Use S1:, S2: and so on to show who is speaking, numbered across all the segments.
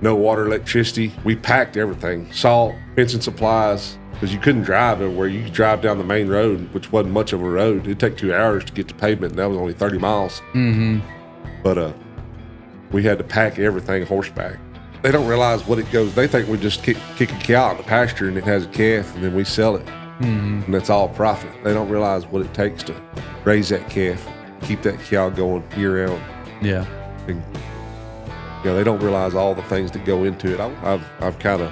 S1: no water, electricity. We packed everything, salt, fencing supplies, because you couldn't drive everywhere. You could drive down the main road, which wasn't much of a road. It'd take 2 hours to get to pavement, and that was only 30 miles.
S2: Mm-hmm.
S1: But we had to pack everything horseback. They don't realize what it goes. They think we just kick a cow in the pasture and it has a calf, and then we sell it.
S2: Mm-hmm.
S1: And that's all profit. They don't realize what it takes to raise that calf, keep that cow going year round.
S2: Yeah.
S1: And, they don't realize all the things that go into it. I've kind of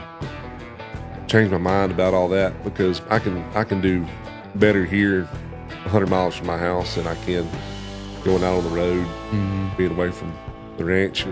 S1: changed my mind about all that, because I can do better here 100 miles from my house than I can going out on the road, being away from the ranch.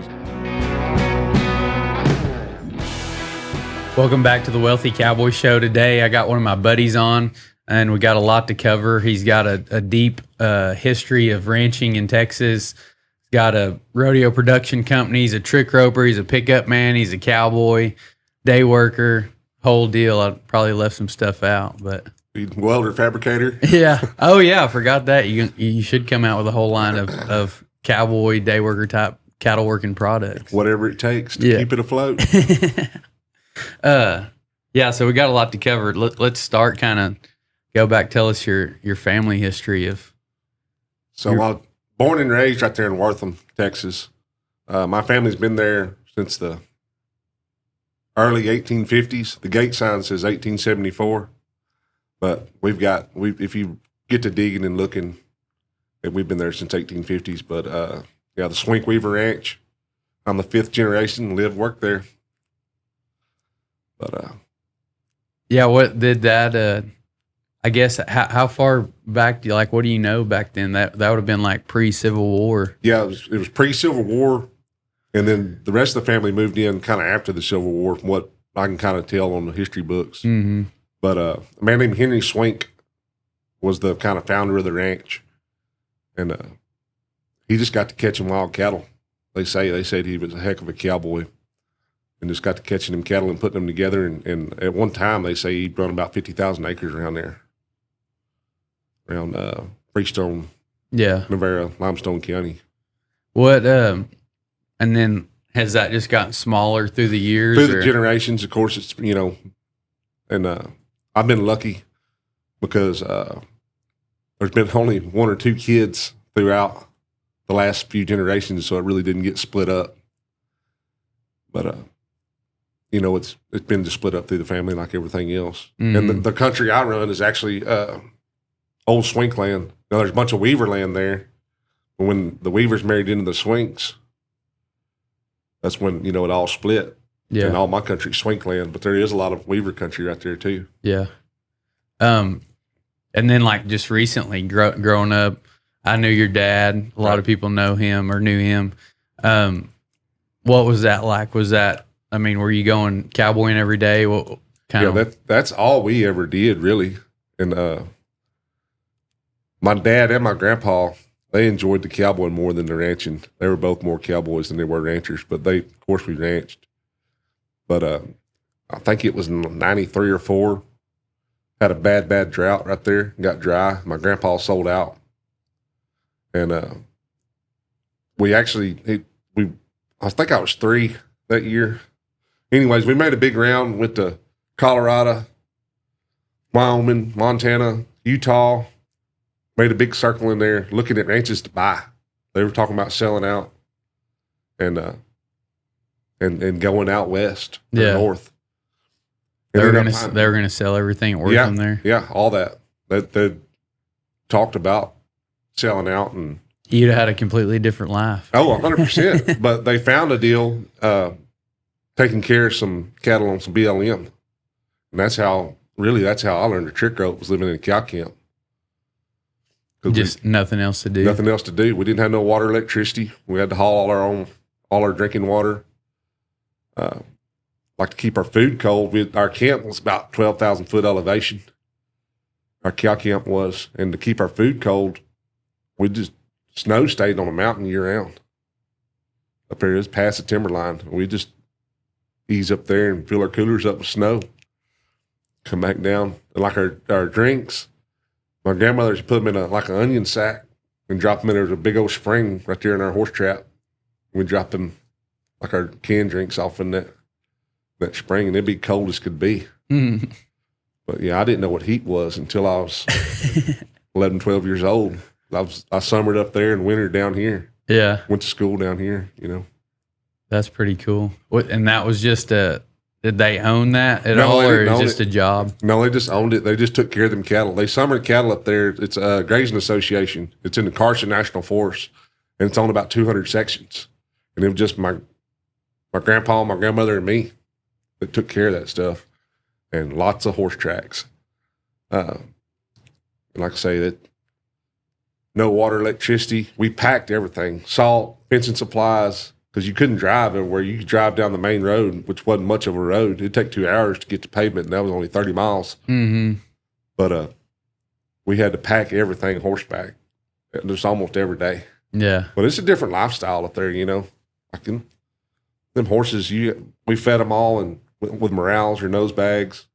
S2: Welcome back to the Wealthy Cowboy Show. Today I got one of my buddies on, and we got a lot to cover. He's got a deep history of ranching in Texas. He's got a rodeo production company. He's a trick roper. He's a pickup man. He's a cowboy, day worker, whole deal. I probably left some stuff out, but
S1: Welder, fabricator.
S2: yeah. Oh yeah, I forgot that. You should come out with a whole line of cowboy, day worker type cattle working products.
S1: Whatever it takes to keep it afloat.
S2: Yeah, so we got a lot to cover. Let's start, kind of go back, tell us your family history of.
S1: So I was born and raised right there in Wortham, Texas. My family's been there since the early 1850s. The gate sign says 1874, but if you get to digging and looking, we've been there since 1850s. But the Ketch Weaver Ranch. I'm the 5th generation, work there. But
S2: what did that? I guess how far back do you what do you know back then? That would have been like pre-Civil War.
S1: Yeah, it was pre-Civil War, and then the rest of the family moved in kind of after the Civil War, from what I can kind of tell on the history books.
S2: Mm-hmm.
S1: But a man named Henry Swink was the kind of founder of the ranch, and he just got to catching wild cattle. They said he was a heck of a cowboy, and just got to catching them cattle and putting them together. And at one time, they say he run about 50,000 acres around there, around Freestone, Navarro, Limestone County.
S2: What and then has that just gotten smaller through the years?
S1: Through the generations, of course. It's and I've been lucky because there's been only 1 or 2 kids throughout the last few generations, so it really didn't get split up. But it's been just split up through the family like everything else.
S2: Mm-hmm.
S1: And the country I run is actually old Swink land. Now there's a bunch of Weaver land there. But when the Weavers married into the Swinks, that's when it all split.
S2: Yeah,
S1: and all my country's Swink land, but there is a lot of Weaver country right there too.
S2: Yeah. And then just recently growing up, I knew your dad. A lot of people know him or knew him. What was that like? Were you going cowboying every day? What kind of?
S1: That's all we ever did, really. And my dad and my grandpa, they enjoyed the cowboying more than the ranching. They were both more cowboys than they were ranchers, but of course, we ranched. But I think it was in 93 or 4. Had a bad drought right there. Got dry. My grandpa sold out. And I think I was 3 that year. Anyways, we made a big round, went to Colorado, Wyoming, Montana, Utah, made a big circle in there looking at ranches to buy. They were talking about selling out and going out west or north.
S2: They were going to sell everything at Wortham there?
S1: Yeah, all that. They talked about selling out, and
S2: you'd have had a completely different life.
S1: Oh, 100%. But they found a deal taking care of some cattle on some BLM. And that's how I learned the trick rope, was living in a cow camp.
S2: Just nothing else to do.
S1: Nothing else to do. We didn't have no water, electricity. We had to haul all our drinking water. Like to keep our food cold. Our camp was about 12,000 foot elevation. Our cow camp was. And to keep our food cold, snow stayed on the mountain year round. Up there, it was past the timberline. We just ease up there and fill our coolers up with snow. Come back down. And like our drinks, my grandmother's put them in an onion sack and drop them in. There's a big old spring right there in our horse trap. We dropped them like our canned drinks off in that spring, and it'd be cold as could be.
S2: Mm.
S1: But yeah, I didn't know what heat was until I was 11, 12 years old. I summered up there and wintered down here.
S2: Yeah.
S1: Went to school down here, you know.
S2: That's pretty cool. And that was just did they own that at
S1: No,
S2: all,
S1: they
S2: or
S1: didn't own
S2: just
S1: it.
S2: a job?
S1: No, they just owned it. They just took care of them cattle. They summered cattle up there. It's a grazing association. It's in the Carson National Forest, and it's on about 200 sections. And it was just my grandpa, my grandmother, and me that took care of that stuff, and lots of horse tracks. And like I say, that no water, electricity. We packed everything: salt, fencing supplies, because you couldn't drive everywhere. You could drive down the main road, which wasn't much of a road. It'd take 2 hours to get to pavement, and that was only 30 miles.
S2: Mm-hmm.
S1: But we had to pack everything horseback, just almost every day.
S2: Yeah.
S1: But it's a different lifestyle up there, you know. Them horses, we fed them all and with morales or nose bags,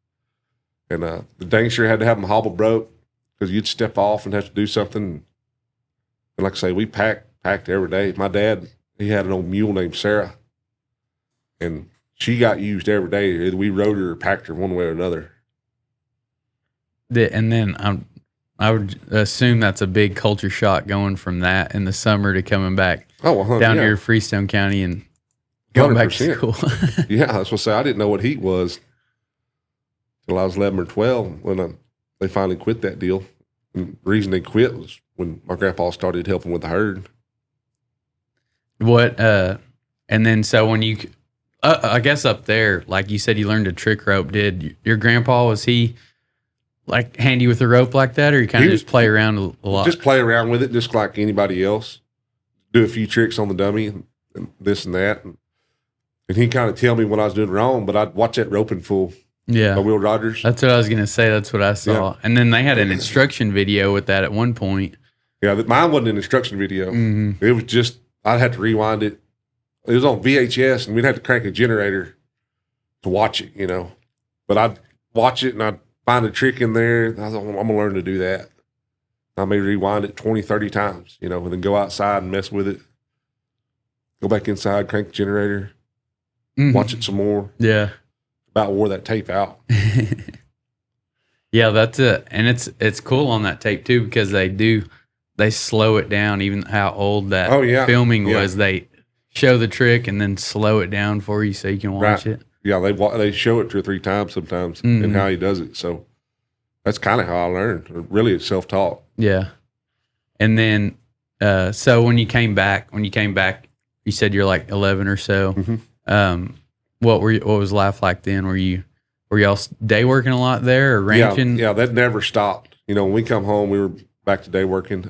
S1: and the youngster had to have them hobble broke because you'd step off and have to do something. And like I say, we packed every day. My dad, he had an old mule named Sarah, and she got used every day. We rode her or packed her one way or another.
S2: And then I would assume that's a big culture shock going from that in the summer to coming back down here to Freestone County and going
S1: 100%.
S2: back to school.
S1: Yeah, that's what I say. I didn't know what heat was till I was 11 or 12 when they finally quit that deal. And the reason they quit was when my grandpa started helping with the herd.
S2: What, and then so when you, I guess up there, like you said, you learned a trick rope. Did your grandpa, was he like handy with the rope like that, or you kind of just play around a lot?
S1: Just play around with it, just like anybody else. Do a few tricks on the dummy and this and that. And he'd kind of tell me what I was doing wrong, but I'd watch that roping fool.
S2: Yeah.
S1: By Will Rogers.
S2: That's what I was going to say. That's what I saw. Yeah. And then they had an instruction video with that at one point.
S1: Yeah, mine wasn't an instruction video.
S2: Mm-hmm.
S1: It was just, I'd have to rewind it. It was on VHS, and we'd have to crank a generator to watch it, you know. But I'd watch it, and I'd find a trick in there. I was like, I'm going to learn to do that. I may rewind it 20, 30 times, you know, and then go outside and mess with it. Go back inside, crank the generator, watch it some more.
S2: Yeah.
S1: About wore that tape out.
S2: Yeah, that's it. And it's cool on that tape too, because they slow it down, even how old that filming was. They show the trick and then slow it down for you so you can watch it. Yeah,
S1: they show it 2 or 3 times sometimes and how he does it. So that's kind of how I learned. Really, it's self-taught.
S2: Yeah. And then so when you came back, you said you're like 11 or so.
S1: Mm-hmm.
S2: What was life like then? Were y'all day working a lot there or ranching?
S1: Yeah, that never stopped. You know, when we come home, we were back to day working.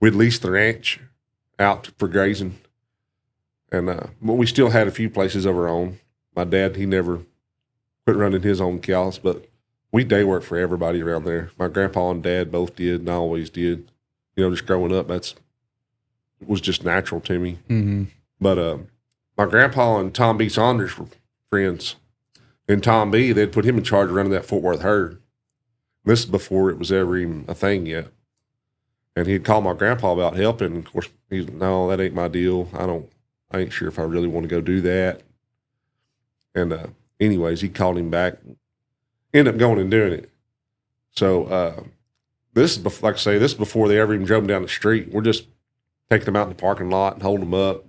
S1: We'd lease the ranch out for grazing, and but we still had a few places of our own. My dad, he never quit running his own cows, but we day worked for everybody around there. My grandpa and dad both did, and I always did. You know, just growing up, it was just natural to me.
S2: Mm-hmm.
S1: But my grandpa and Tom B. Saunders were friends. And Tom B., they'd put him in charge of running that Fort Worth herd. This is before it was ever even a thing yet. And he'd call my grandpa about helping. Of course, he's no, that ain't my deal. I ain't sure if I really want to go do that. And anyways, he called him back. Ended up going and doing it. So this is, like I say, this is before they ever even drove them down the street. We're just taking them out in the parking lot and holding them up.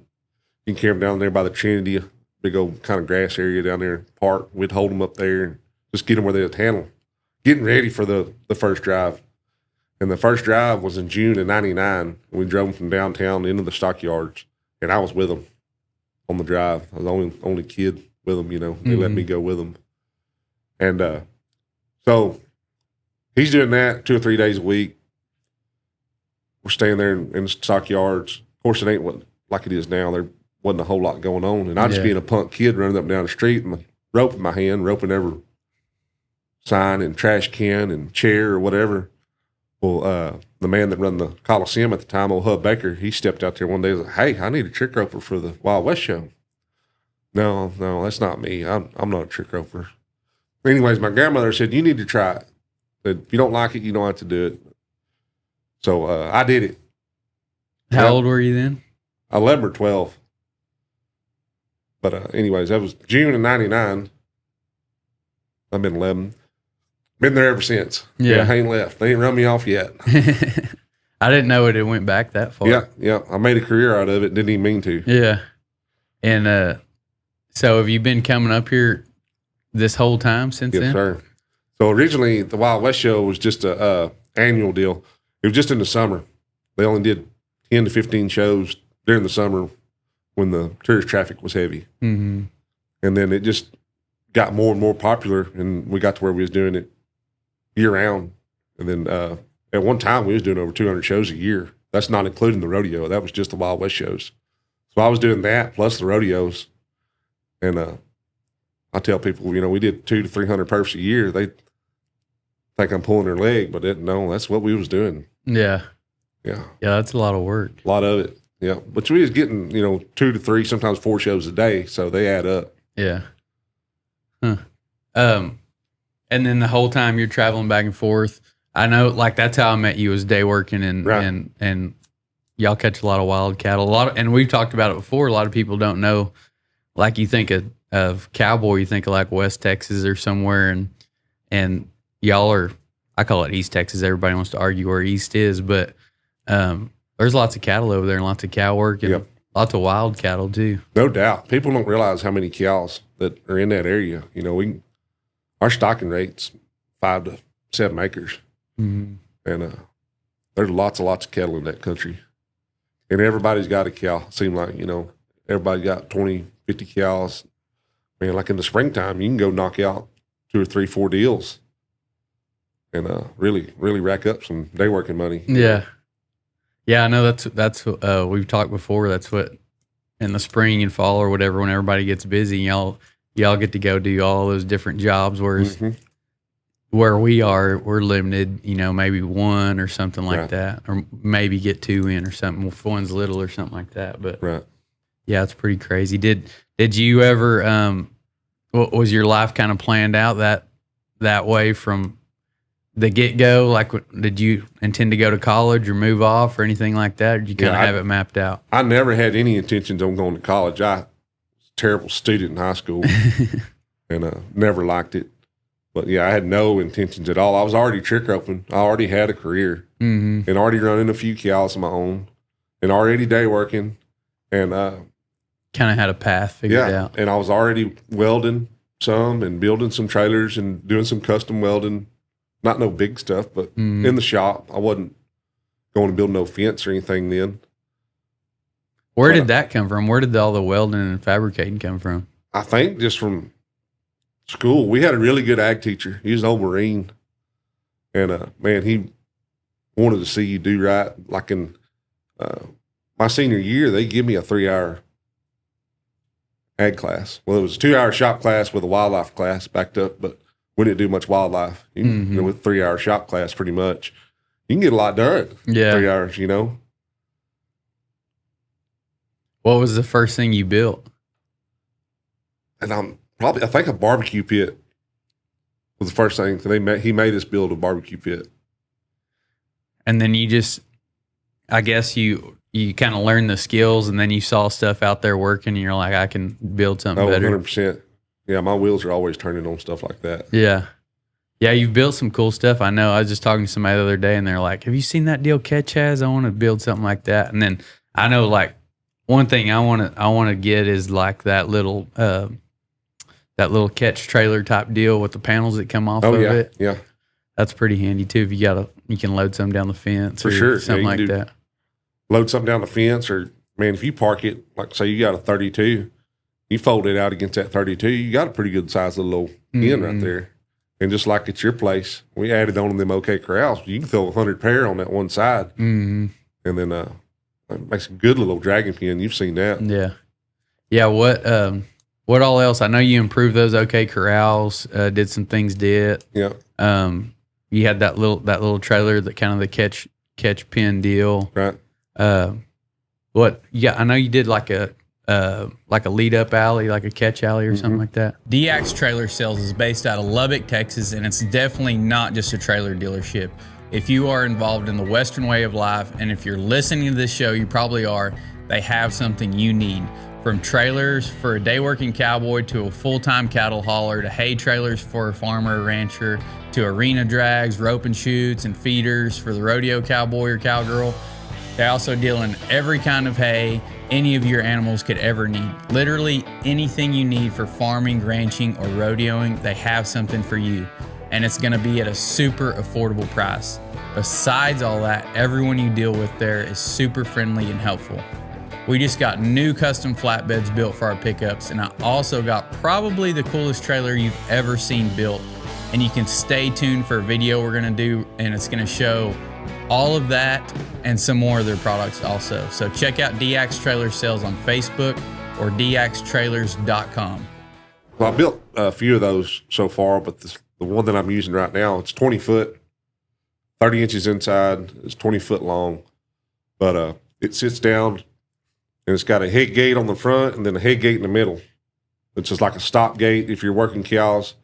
S1: You can carry them down there by the Trinity, big old kind of grass area down there, park. We'd hold them up there and just get them where they would handle them. Getting ready for the first drive. And the first drive was in June of 99. We drove them from downtown into the stockyards, and I was with them on the drive. I was the only kid with them, you know. They let me go with them. And so he's doing that 2 or 3 days a week. We're staying there in the stockyards. Of course, it ain't like it is now. There wasn't a whole lot going on. And I just being a punk kid running up and down the street and a rope in my hand, roping every sign and trash can and chair or whatever. Well, the man that run the Coliseum at the time, old Hub Baker, he stepped out there one day and was like, "Hey, I need a trick roper for the Wild West show." No, that's not me. I'm not a trick roper. Anyways, my grandmother said, "You need to try it. If you don't like it, you don't have to do it." So I did it.
S2: How old were you then?
S1: 11 or 12. But anyways, that was June of 99. I've been 11. Been there ever since.
S2: Yeah.
S1: I ain't left. They ain't run me off yet.
S2: I didn't know it went back that far.
S1: Yeah. I made a career out of it. Didn't even mean to.
S2: Yeah. And so have you been coming up here this whole time since then?
S1: Yes, sir. So originally, the Wild West show was just a annual deal. It was just in the summer. They only did 10 to 15 shows during the summer when the tourist traffic was heavy.
S2: Mm-hmm.
S1: And then it just got more and more popular, and we got to where we was doing it year round. And then at one time, we was doing over 200 shows a year. That's not including the rodeo. That was just the Wild West shows. So I was doing that plus the rodeos. And I tell people, we did 200 to 300 perfs a year. They think I'm pulling their leg, but no, that's what we was doing.
S2: Yeah.
S1: Yeah.
S2: Yeah, that's a lot of work.
S1: A lot of it. Yeah. But we was getting, 2 to 3, sometimes 4 shows a day. So they add up.
S2: Yeah. Huh. And then the whole time you're traveling back and forth, I know like that's how I met you, was day working and y'all catch a lot of wild cattle. And we've talked about it before. A lot of people don't know, like you think of Cowboy, you think of like West Texas or somewhere, and y'all are, I call it East Texas. Everybody wants to argue where East is, but there's lots of cattle over there and lots of cow work and lots of wild cattle too.
S1: No doubt. People don't realize how many cows that are in that area. Our stocking rate's 5 to 7 acres.
S2: Mm-hmm.
S1: And there's lots of cattle in that country. And everybody's got a cow. Seem like, everybody got 20, 50 cows. Man, like in the springtime, you can go knock out 2 or 3, 4 deals and really, really rack up some day working money.
S2: Yeah. Yeah, I know that's we've talked before. That's what in the spring and fall or whatever, when everybody gets busy, y'all get to go do all those different jobs. Whereas where we are, we're limited, maybe 1 or something like that, or maybe get 2 in or something if one's little or something like that. But yeah, it's pretty crazy. Did you ever, was your life kind of planned out that way from the get-go? Like, did you intend to go to college or move off or anything like that? Or did you kind of have it mapped out?
S1: I never had any intentions on going to college. I was a terrible student in high school and never liked it. But yeah, I had no intentions at all. I was already trick roping. I already had a career and already running a few cows of my own and already day working. And
S2: kind of had a path figured out.
S1: And I was already welding some and building some trailers and doing some custom welding. Not no big stuff, but in the shop. I wasn't going to build no fence or anything then.
S2: Where did that come from? Where did all the welding and fabricating come from?
S1: I think just from school. We had a really good ag teacher. He was an old Marine. And, man, he wanted to see you do right. Like in my senior year, they give me a 3-hour ag class. Well, it was a 2-hour shop class with a wildlife class backed up, but we didn't do much wildlife. With 3-hour shop class, pretty much, you can get a lot done.
S2: Yeah,
S1: 3 hours.
S2: What was the first thing you built?
S1: And I think a barbecue pit was the first thing. He made us build a barbecue pit.
S2: And then you just, I guess you kind of learned the skills, and then you saw stuff out there working, and you're like, I can build something better.
S1: 100%. Yeah, my wheels are always turning on stuff like that.
S2: Yeah. Yeah, you've built some cool stuff. I know. I was just talking to somebody the other day, and they're like, have you seen that deal Ketch has? I want to build something like that. And then I know, like, one thing I want to get is like that little Ketch trailer type deal with the panels that come off of it.
S1: Yeah.
S2: That's pretty handy too. If you can load some down the fence
S1: for
S2: or
S1: sure.
S2: Something like that.
S1: Load something down the fence, or man, if you park it, like say you got a 32, you fold it out against that 32, you got a pretty good size little old pen right there. And just like at your place, we added on them OK corrals. You can throw 100 pair on that one side, and then it makes a good little dragon pen. You've seen that,
S2: yeah. What all else? I know you improved those OK corrals. Did some things. Yeah. You had that little trailer, that kind of the catch pen deal,
S1: right?
S2: What? Yeah, I know you did like a lead up alley, like a catch alley or something like that. DX Trailer Sales is based out of Lubbock, Texas, and it's definitely not just a trailer dealership. If you are involved in the Western way of life, and if you're listening to this show, you probably are, they have something you need. From trailers for a day working cowboy to a full-time cattle hauler to hay trailers for a farmer or rancher to arena drags, rope and chutes, and feeders for the rodeo cowboy or cowgirl. They also deal in every kind of hay any of your animals could ever need. Literally anything you need for farming, ranching, or rodeoing, they have something for you. And it's gonna be at a super affordable price. Besides all that, everyone you deal with there is super friendly and helpful. We just got new custom flatbeds built for our pickups, and I also got probably the coolest trailer you've ever seen built. And you can stay tuned for a video we're gonna do, and it's gonna show all of that and some more of their products also. So check out DX Trailer Sales on Facebook or dxtrailers.com.
S1: Well, I built a few of those so far, but the one that I'm using right now, it's 20 foot, 30 inches inside, it's 20 foot long, but it sits down and it's got a head gate on the front and then a head gate in the middle. It's just like a stop gate if you're working cows,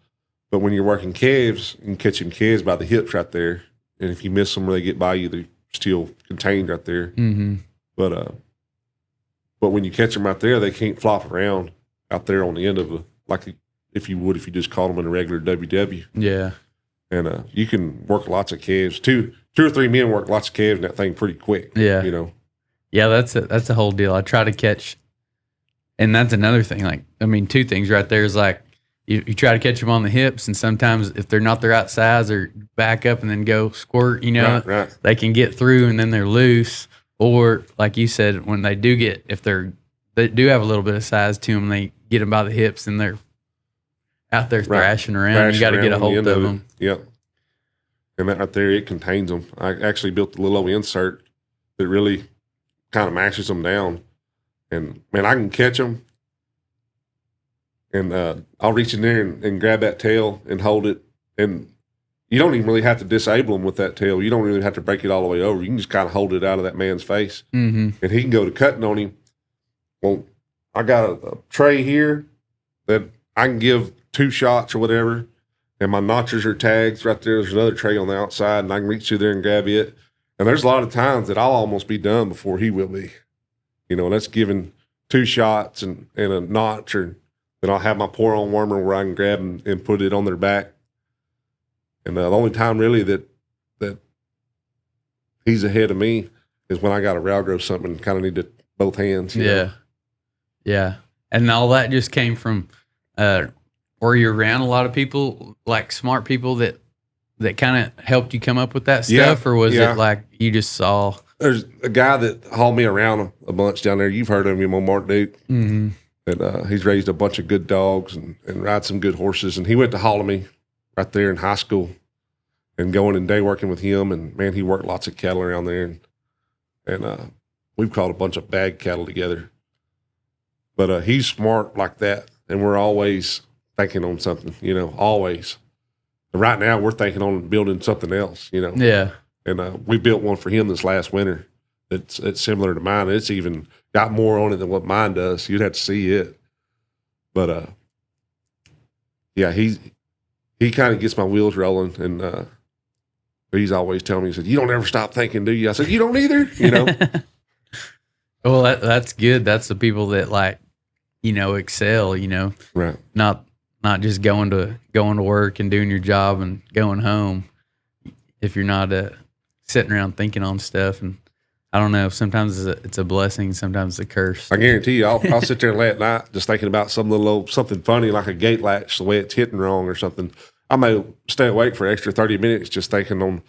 S1: but when you're working calves, you can catch them calves by the hips right there. And if you miss them or they get by you, they're still contained right there.
S2: Mm-hmm.
S1: But when you catch them right there, they can't flop around out there on the end of like if you just caught them in a regular WW.
S2: Yeah.
S1: And you can work lots of calves. Two or three men work lots of calves in that thing pretty quick.
S2: Yeah.
S1: You know.
S2: Yeah, that's a whole deal. I try to catch, and that's another thing. Like, I mean, two things right there is like you try to catch them on the hips, and sometimes if they're not the right size or back up and then go squirt,
S1: Right.
S2: They can get through and then they're loose. Or like you said, when they do get, if they do have a little bit of size to them, they get them by the hips and they're out there thrashing around. You got to get a hold of them.
S1: Yep. And that right there, it contains them. I actually built a little old insert that really kind of mashes them down. And man, I can catch them. And I'll reach in there and grab that tail and hold it. And you don't even really have to disable them with that tail. You don't really have to break it all the way over. You can just kind of hold it out of that man's face.
S2: Mm-hmm.
S1: And he can go to cutting on him. Well, I got a tray here that I can give 2 shots or whatever. And my notchers are tags right there. There's another tray on the outside, and I can reach through there and grab it. And there's a lot of times that I'll almost be done before he will be. And that's giving 2 shots and a notch, or then I'll have my pour-on warmer where I can grab and put it on their back. And the only time really that he's ahead of me is when I got to rail grow something and kind of need both hands. You know?
S2: Yeah. And all that just came from were you around a lot of people, like smart people that kind of helped you come up with that stuff? Or was it like you just saw?
S1: There's a guy that hauled me around a bunch down there. You've heard of him, Mark Duke.
S2: Mm-hmm.
S1: And he's raised a bunch of good dogs and ride some good horses. And he went to hauling me right there in high school and going and day working with him. And man, he worked lots of cattle around there. And we've caught a bunch of bag cattle together. But he's smart like that. And we're always thinking on something, always. And right now we're thinking on building something else,
S2: Yeah.
S1: And we built one for him this last winter. It's similar to mine. It's even got more on it than what mine does. You'd have to see it. But yeah, he kind of gets my wheels rolling, and he's always telling me, he said, "You don't ever stop thinking, do you?" I said, "You don't either."
S2: Well, that's good. That's the people that excel.
S1: Right.
S2: Not just going to work and doing your job and going home. If you're not sitting around thinking on stuff, and I don't know, sometimes it's a blessing, sometimes it's a curse.
S1: I guarantee you, I'll sit there late at night just thinking about something funny, like a gate latch, the way it's hitting wrong or something. I may stay awake for an extra 30 minutes just thinking on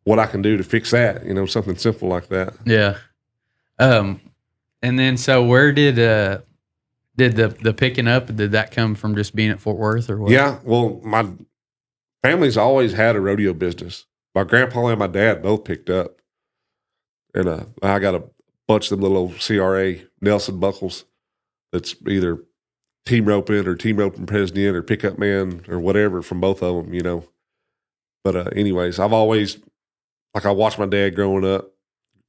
S1: what I can do to fix that, something simple like that.
S2: Yeah. And then, so where did the picking up, did that come from just being at Fort Worth or what?
S1: Yeah, well, my family's always had a rodeo business. My grandpa and my dad both picked up. And I got a bunch of them little old CRA Nelson buckles that's either team roping president or pickup man or whatever from both of them, But anyways, I've always, I watched my dad growing up,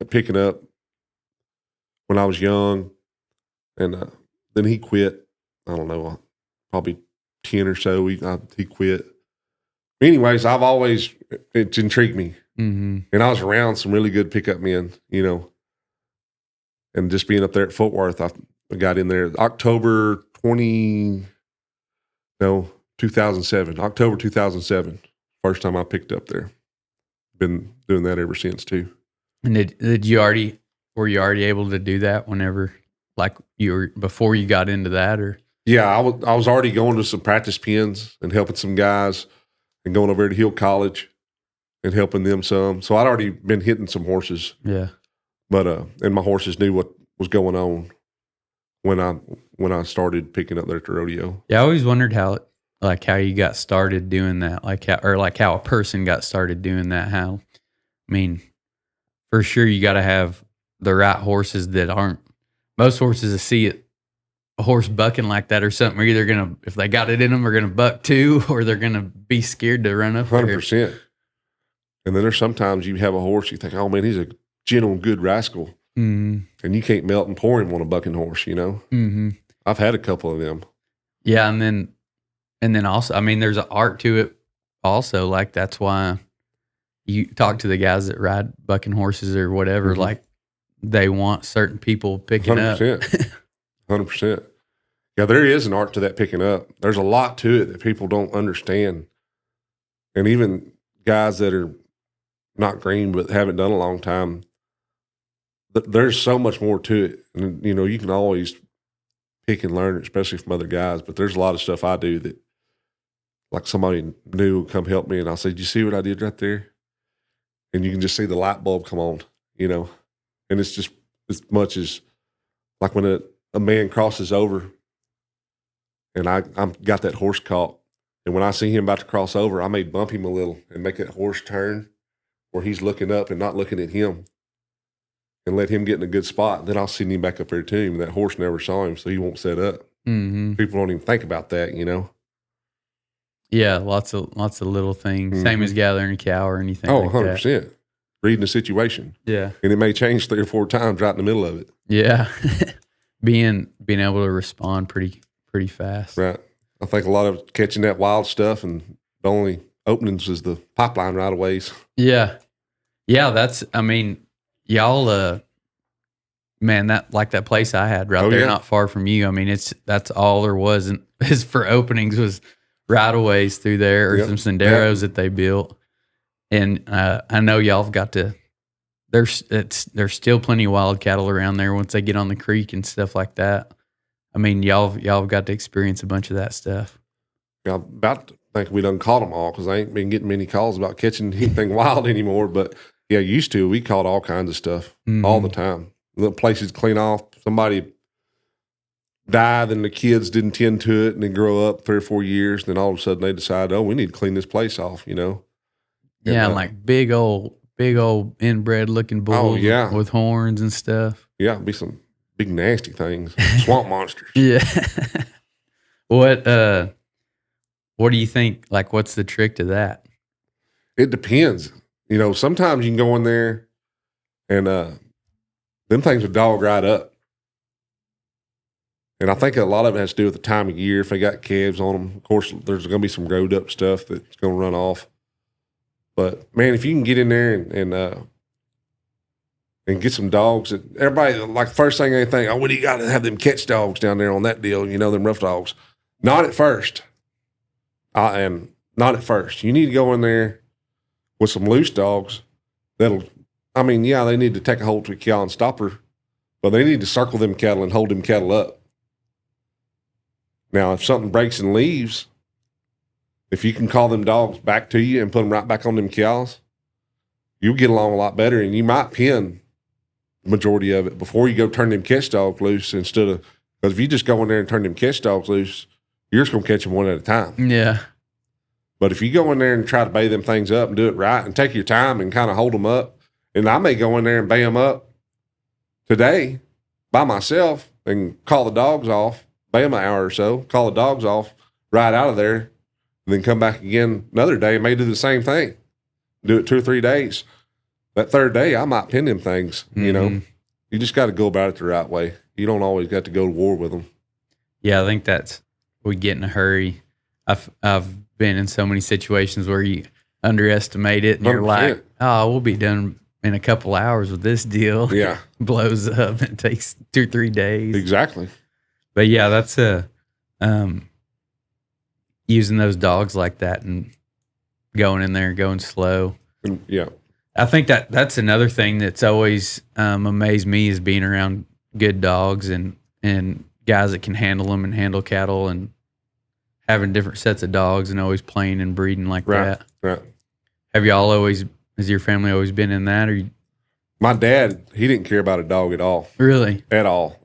S1: picking up when I was young. And then he quit. I don't know, probably 10 or so. He quit. Anyways, it's intrigued me.
S2: Mm-hmm.
S1: And I was around some really good pickup men, and just being up there at Fort Worth, I got in there October 2007. October 2007. First time I picked up there. Been doing that ever since too.
S2: And were you already able to do that whenever, like before you got into that, or?
S1: Yeah, I was already going to some practice pens and helping some guys and going over to Hill College and helping them some. So I'd already been hitting some horses.
S2: Yeah.
S1: But and my horses knew what was going on when I started picking up there at the rodeo.
S2: Yeah, I always wondered how you got started doing that, how a person got started doing that. How, I mean, for sure you got to have the right horses that aren't. Most horses that see it, a horse bucking like that or something, are either gonna, if they got it in them, are gonna buck too, or they're gonna be scared to run up.
S1: 100%. And then there's sometimes you have a horse you think, oh man, he's a gentle, good rascal, and you can't melt and pour him on a bucking horse. You know, I've had a couple of them.
S2: Yeah, and then also, I mean, there's an art to it. Also, like that's why you talk to the guys that ride bucking horses or whatever. Like they want certain people picking
S1: 100%.
S2: up.
S1: 100%. Yeah, there is an art to that picking up. There's a lot to it that people don't understand. And even guys that are not green but haven't done a long time, there's so much more to it. And, you know, you can always pick and learn, especially from other guys. But there's a lot of stuff I do that, like somebody new will come help me, and I'll say, "Did you see what I did right there?" And you can just see the light bulb come on, you know. And it's just as much as like when a man crosses over, and I'm got that horse caught, and when I see him about to cross over, I may bump him a little and make that horse turn where he's looking up and not looking at him, and let him get in a good spot. And then I'll send him back up there to him. That horse never saw him, so he won't set up. People don't even think about that, you know.
S2: Yeah, lots of little things. Same as gathering a cow or anything.
S1: Oh,
S2: like
S1: 100%.
S2: That.
S1: Reading the situation.
S2: Yeah.
S1: And it may change 3 or 4 times right in the middle of it.
S2: Yeah. being able to respond pretty fast.
S1: Right. I think a lot of catching that wild stuff, and the only openings is the pipeline right of ways.
S2: Yeah. Yeah, I mean, y'all man, that place I had right there not far from you. I mean, that's all there was is for openings was right of ways through there, or some senderos that they built. And I know y'all have got to. There's still plenty of wild cattle around there once they get on the creek and stuff like that. I mean, y'all have got to experience a bunch of that stuff.
S1: Yeah, I'm about to think we done caught them all, because I ain't been getting many calls about catching anything wild anymore. But yeah, used to. We caught all kinds of stuff all the time. The places clean off. Somebody died, and the kids didn't tend to it, and they grow up 3 or 4 years, and then all of a sudden they decide, oh, we need to clean this place off, you know.
S2: Yeah, and like big old inbred looking bulls with horns and stuff.
S1: Yeah, be some big nasty things, swamp monsters.
S2: Yeah. What do you think? Like, what's the trick to that?
S1: It depends. You know, sometimes you can go in there and them things would dog right up. And I think a lot of it has to do with the time of year. If they got calves on them, of course, there's going to be some growed up stuff that's going to run off. But man, if you can get in there and get some dogs, that everybody, like, first thing they think, oh, what do you got to have them catch dogs down there on that deal? You know, them rough dogs. Not at first. And not at first. You need to go in there with some loose dogs they need to take a hold to a cow and stop her, but they need to circle them cattle and hold them cattle up. Now, if something breaks and leaves, if you can call them dogs back to you and put them right back on them cows, you'll get along a lot better, and you might pin the majority of it before you go turn them catch dogs loose, because if you just go in there and turn them catch dogs loose, you're just going to catch them one at a time.
S2: Yeah.
S1: But if you go in there and try to bay them things up and do it right and take your time and kind of hold them up, and I may go in there and bay them up today by myself and call the dogs off, bay them an hour or so, call the dogs off, ride out of there, and then come back again another day and may do the same thing. Do it 2 or 3 days. That third day, I might pin them things, you know. You just got to go about it the right way. You don't always got to go to war with them.
S2: Yeah, I think we get in a hurry. I've been in so many situations where you underestimate it and you're
S1: 100%.
S2: like, oh, we'll be done in a couple hours with this deal.
S1: Yeah.
S2: Blows up and it takes 2 or 3 days.
S1: Exactly.
S2: But yeah, that's using those dogs like that and going in there, going slow.
S1: And, yeah.
S2: I think that's another thing that's always amazed me is being around good dogs and guys that can handle them and handle cattle and having different sets of dogs and always playing and breeding like that.
S1: Right.
S2: Have y'all always, has your family always been in that? Or
S1: My dad, he didn't care about a dog at all.
S2: Really?
S1: At all.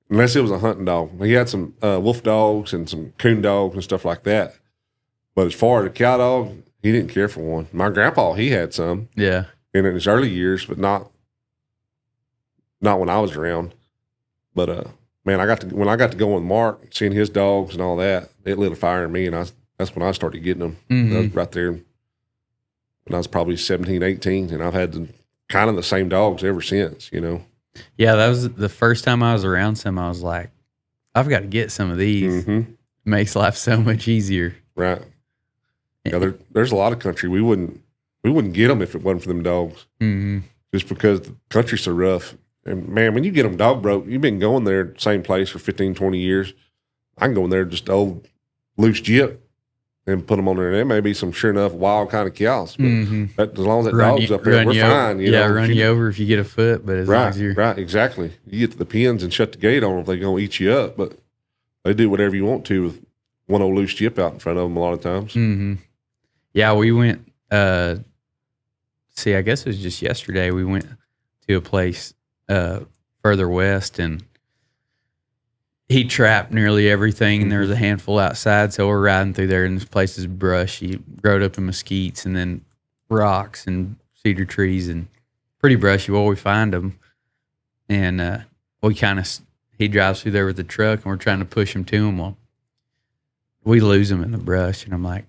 S1: Unless it was a hunting dog. He had some wolf dogs and some coon dogs and stuff like that. But as far as a cow dog, he didn't care for one. My grandpa, he had some.
S2: Yeah.
S1: In his early years, but not when I was around. But man, when I got to go with Mark, seeing his dogs and all that, it lit a fire in me, and that's when I started getting them.
S2: Mm-hmm.
S1: I was right there when I was probably 17, 18, and I've had kind of the same dogs ever since, you know.
S2: Yeah, that was the first time I was around some. I was like, I've got to get some of these.
S1: Mm-hmm.
S2: Makes life so much easier.
S1: Right. Yeah, there's a lot of country we wouldn't get them if it wasn't for them dogs.
S2: Mm-hmm.
S1: Just because the country's so rough. And man, when you get them dog broke, you've been going there same place for 15, 20 years. I can go in there just old loose jip and put them on there. There may be some sure enough wild kind of cows, but as long as that dog's up there, we're fine. You know?
S2: Run you over if you get a foot, but as long as you're
S1: right, exactly. You get to the pens and shut the gate on them, they're gonna eat you up. But they do whatever you want to with one old loose jip out in front of them a lot of times.
S2: Mm-hmm. Yeah, we went. I guess it was just yesterday. We went to a place further west, and he trapped nearly everything, and there was a handful outside. So we're riding through there, and this place is brushy, growed up in mesquites, and then rocks and cedar trees, and pretty brushy. Well, we find them, and he drives through there with the truck, and we're trying to push him to him. Well, we lose him in the brush, and I'm like,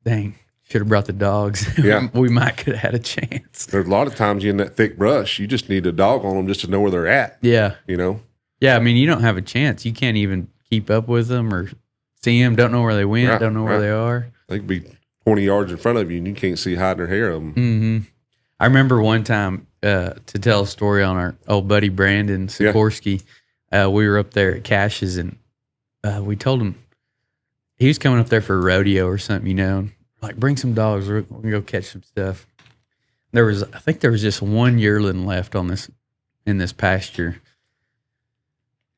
S2: dang. Should have brought the dogs.
S1: Yeah.
S2: We might could have had a chance.
S1: There's a lot of times you're in that thick brush, you just need a dog on them just to know where they're at.
S2: Yeah.
S1: You know?
S2: Yeah, I mean, you don't have a chance. You can't even keep up with them or see them, don't know where they went, don't know where they are.
S1: They could be 20 yards in front of you and you can't see hide their hair of them.
S2: Mm-hmm. I remember one time, to tell a story on our old buddy Brandon Sikorsky, we were up there at Cash's, and we told him he was coming up there for a rodeo or something, you know, like, bring some dogs. We're going to go catch some stuff. I think there was just one yearling left in this pasture.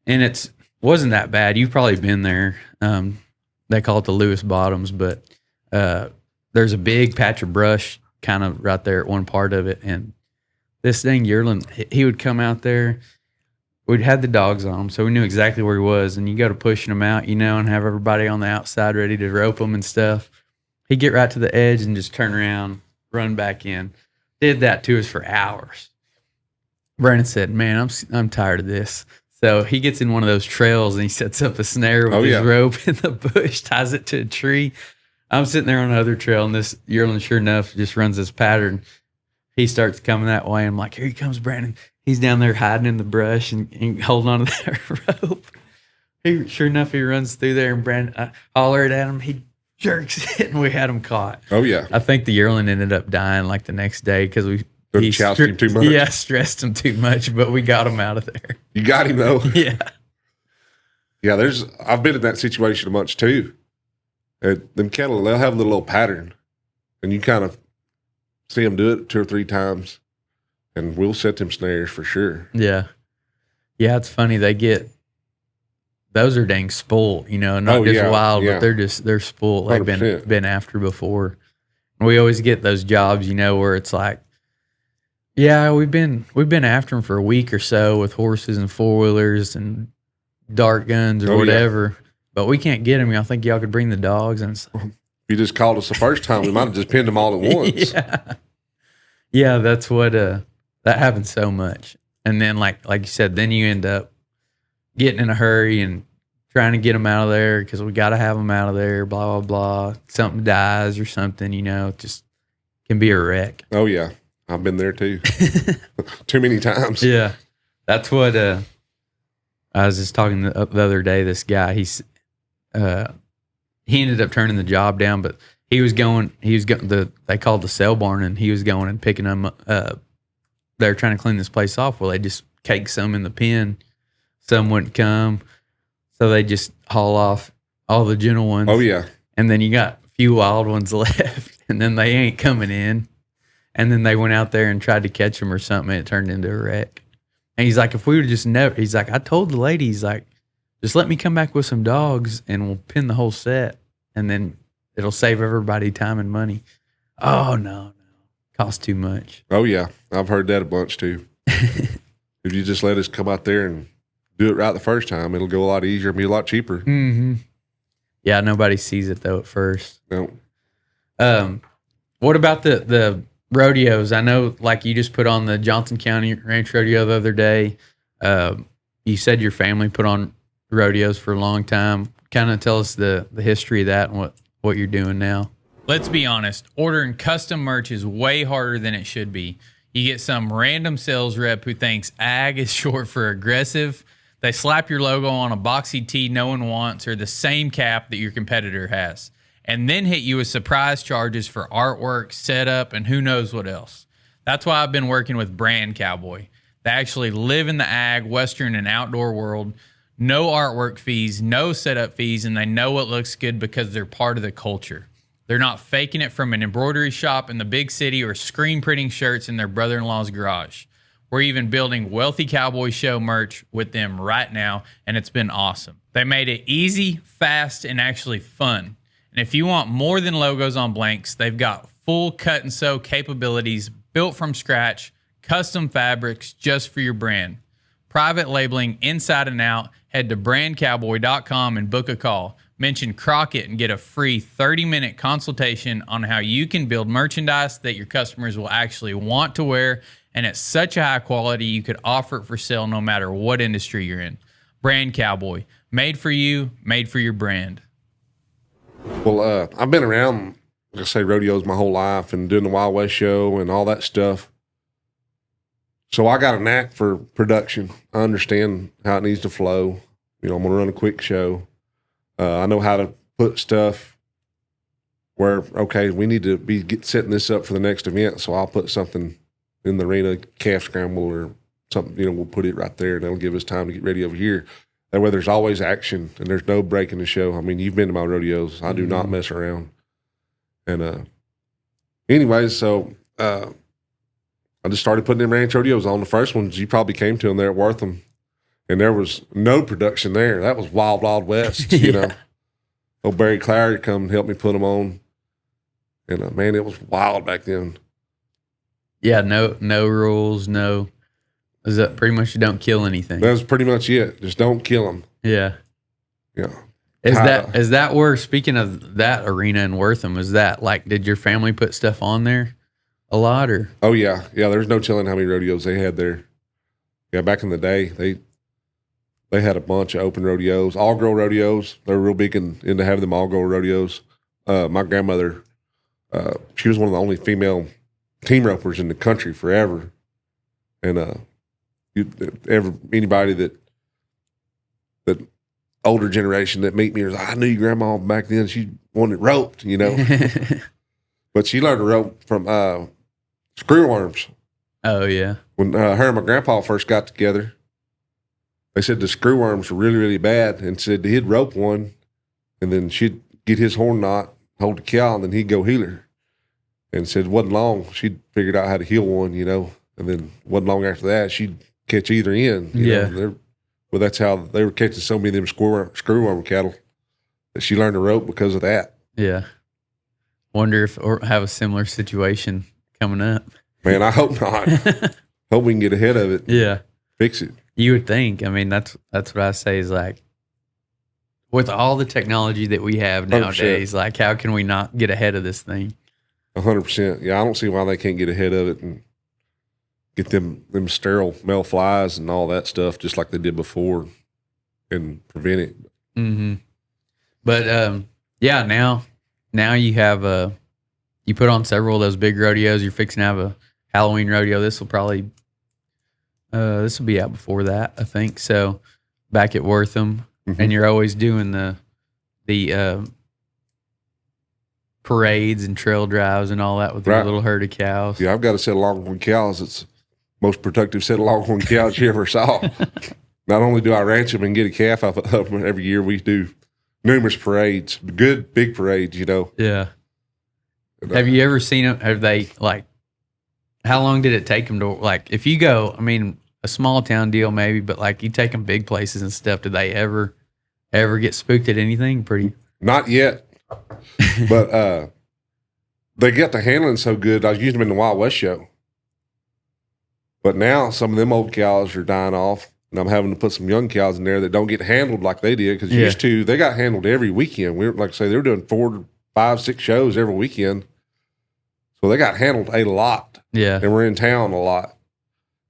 S2: And it wasn't that bad. You've probably been there. They call it the Lewis Bottoms, but there's a big patch of brush kind of right there at one part of it. And this dang yearling, he would come out there. We'd had the dogs on him, so we knew exactly where he was. And you go to pushing him out, you know, and have everybody on the outside ready to rope him and stuff. He'd get right to the edge and just turn around, run back in. Did that to us for hours. Brandon said, man, I'm tired of this. So he gets in one of those trails and he sets up a snare with his rope in the bush, ties it to a tree. I'm sitting there on another trail, and this yearling, sure enough, just runs this pattern. He starts coming that way. I'm like, here he comes, Brandon. He's down there hiding in the brush and holding on to that rope. Sure enough, he runs through there, and Brandon, I hollered at him. He jerks it, and we had him caught.
S1: Oh, yeah.
S2: I think the yearling ended up dying like the next day because
S1: he choused him too much.
S2: Yeah, stressed him too much, but we got him out of there.
S1: You got him, though?
S2: Yeah.
S1: Yeah, I've been in that situation a bunch, too. Them cattle, they'll have a little pattern, and you kind of see them do it 2 or 3 times, and we'll set them snares for sure.
S2: Yeah. Yeah, it's funny. Those are dang spoiled, you know, not wild, but they're spoiled. Like been after before. And we always get those jobs, you know, where it's like, yeah, we've been after them for a week or so with horses and 4-wheelers and dart guns or whatever, but we can't get them. I think y'all could bring the dogs. And
S1: if you just called us the first time, we might have just pinned them all at once.
S2: Yeah, that's what that happens so much. And then, like you said, then you end up getting in a hurry and trying to get them out of there because we got to have them out of there, blah, blah, blah. Something dies or something, you know, it just can be a wreck.
S1: Oh, yeah. I've been there too. Too many times.
S2: Yeah. That's what I was just talking the other day. This guy, he ended up turning the job down, but they called the sale barn, and he was going and picking them up. They're trying to clean this place off. Well, they just caked some in the pen. Some wouldn't come. So they just haul off all the gentle ones.
S1: Oh, yeah.
S2: And then you got a few wild ones left, and then they ain't coming in. And then they went out there and tried to catch them or something, and it turned into a wreck. And he's like, if we would have just never, he's like, I told the lady, he's like, just let me come back with some dogs and we'll pin the whole set. And then it'll save everybody time and money. Oh, no. Costs too much.
S1: Oh, yeah. I've heard that a bunch, too. If you just let us come out there and do it right the first time, it'll go a lot easier and be a lot cheaper.
S2: Mm-hmm. Yeah, nobody sees it, though, at first.
S1: No.
S2: What about the rodeos? I know, like, you just put on the Johnson County Ranch Rodeo the other day. You said your family put on rodeos for a long time. Kind of tell us the history of that and what you're doing now. Let's be honest. Ordering custom merch is way harder than it should be. You get some random sales rep who thinks ag is short for aggressive. They slap your logo on a boxy tee no one wants or the same cap that your competitor has, and then hit you with surprise charges for artwork, setup, and who knows what else. That's why I've been working with Brand Cowboy. They actually live in the ag, western, and outdoor world. No artwork fees, no setup fees, and they know what looks good because they're part of the culture. They're not faking it from an embroidery shop in the big city or screen printing shirts in their brother-in-law's garage. We're even building Wealthy Cowboy Show merch with them right now, and it's been awesome. They made it easy, fast, and actually fun. And if you want more than logos on blanks, they've got full cut and sew capabilities built from scratch, custom fabrics just for your brand. Private labeling inside and out. Head to brandcowboy.com and book a call. Mention Crockett and get a free 30-minute consultation on how you can build merchandise that your customers will actually want to wear, and at such a high quality you could offer it for sale no matter what industry you're in. Brand Cowboy. Made for you, made for your brand.
S1: Well, I've been around, like I say, rodeos my whole life and doing the Wild West show and all that stuff. So I got a knack for production. I understand how it needs to flow. You know, I'm going to run a quick show. I know how to put stuff where, okay, we need to be setting this up for the next event. So I'll put something in the arena, calf scramble or something, you know, we'll put it right there and that'll give us time to get ready over here. That way there's always action and there's no break in the show. I mean, you've been to my rodeos. I do not mess around. And anyways, so I just started putting them ranch rodeos on. The first ones, you probably came to them there at Wortham, and there was no production there. That was wild, wild west, you know. Old Barry Clary come and help me put them on. And, man, it was wild back then.
S2: Yeah, no rules, no. Is that pretty much you don't kill anything?
S1: That was pretty much it. Just don't kill them.
S2: Yeah.
S1: Yeah.
S2: Is that where, speaking of that arena in Wortham, is that like, did your family put stuff on there a lot or?
S1: Oh, yeah. Yeah, there's no telling how many rodeos they had there. Yeah, back in the day, they had a bunch of open rodeos, all-girl rodeos. They were real big into having them all-girl rodeos. My grandmother, she was one of the only female team ropers in the country forever. And anybody that older generation that meet me was like, I knew your grandma back then. She wanted roped, you know. But she learned to rope from screwworms.
S2: Oh, yeah.
S1: When her and my grandpa first got together, they said the screwworms were really, really bad and said he'd rope one and then she'd get his horn knot, hold the cow, and then he'd go heal her. And said it wasn't long. She'd figured out how to heal one, you know. And then wasn't long after that, she'd catch either end. You know? Well, that's how they were catching so many of them screwworm cattle that she learned to rope because of that.
S2: Yeah. Wonder if or have a similar situation coming up.
S1: Man, I hope not. Hope we can get ahead of it.
S2: Yeah.
S1: Fix it.
S2: You would think. I mean, that's what I say is like, with all the technology that we have nowadays, 100%. Like, how can we not get ahead of this thing?
S1: 100%. Yeah, I don't see why they can't get ahead of it and get them sterile male flies and all that stuff just like they did before and prevent it.
S2: Mm-hmm. But, yeah, now you have you put on several of those big rodeos. You're fixing to have a Halloween rodeo. This will probably this will be out before that, I think. So back at Wortham, and you're always doing the parades and trail drives and all that with your little herd of cows.
S1: Yeah, I've got a set of longhorn cows. It's most productive set of longhorn cows you ever saw. not only do I ranch them and get a calf off of them every year, we do numerous parades, good big parades, you know.
S2: Yeah.
S1: And,
S2: Have you ever seen them? Have they, like, how long did it take them to, like, if you go, I mean, a small town deal maybe, but like you take them big places and stuff, did they ever get spooked at anything? Pretty.
S1: Not yet, but they get the handling so good. I was using them in the Wild West show. But now some of them old cows are dying off, and I'm having to put some young cows in there that don't get handled like they did. Because used to, they got handled every weekend. We were, like I say, they were doing 4, 5, 6 shows every weekend. So they got handled a lot.
S2: Yeah.
S1: And we're in town a lot.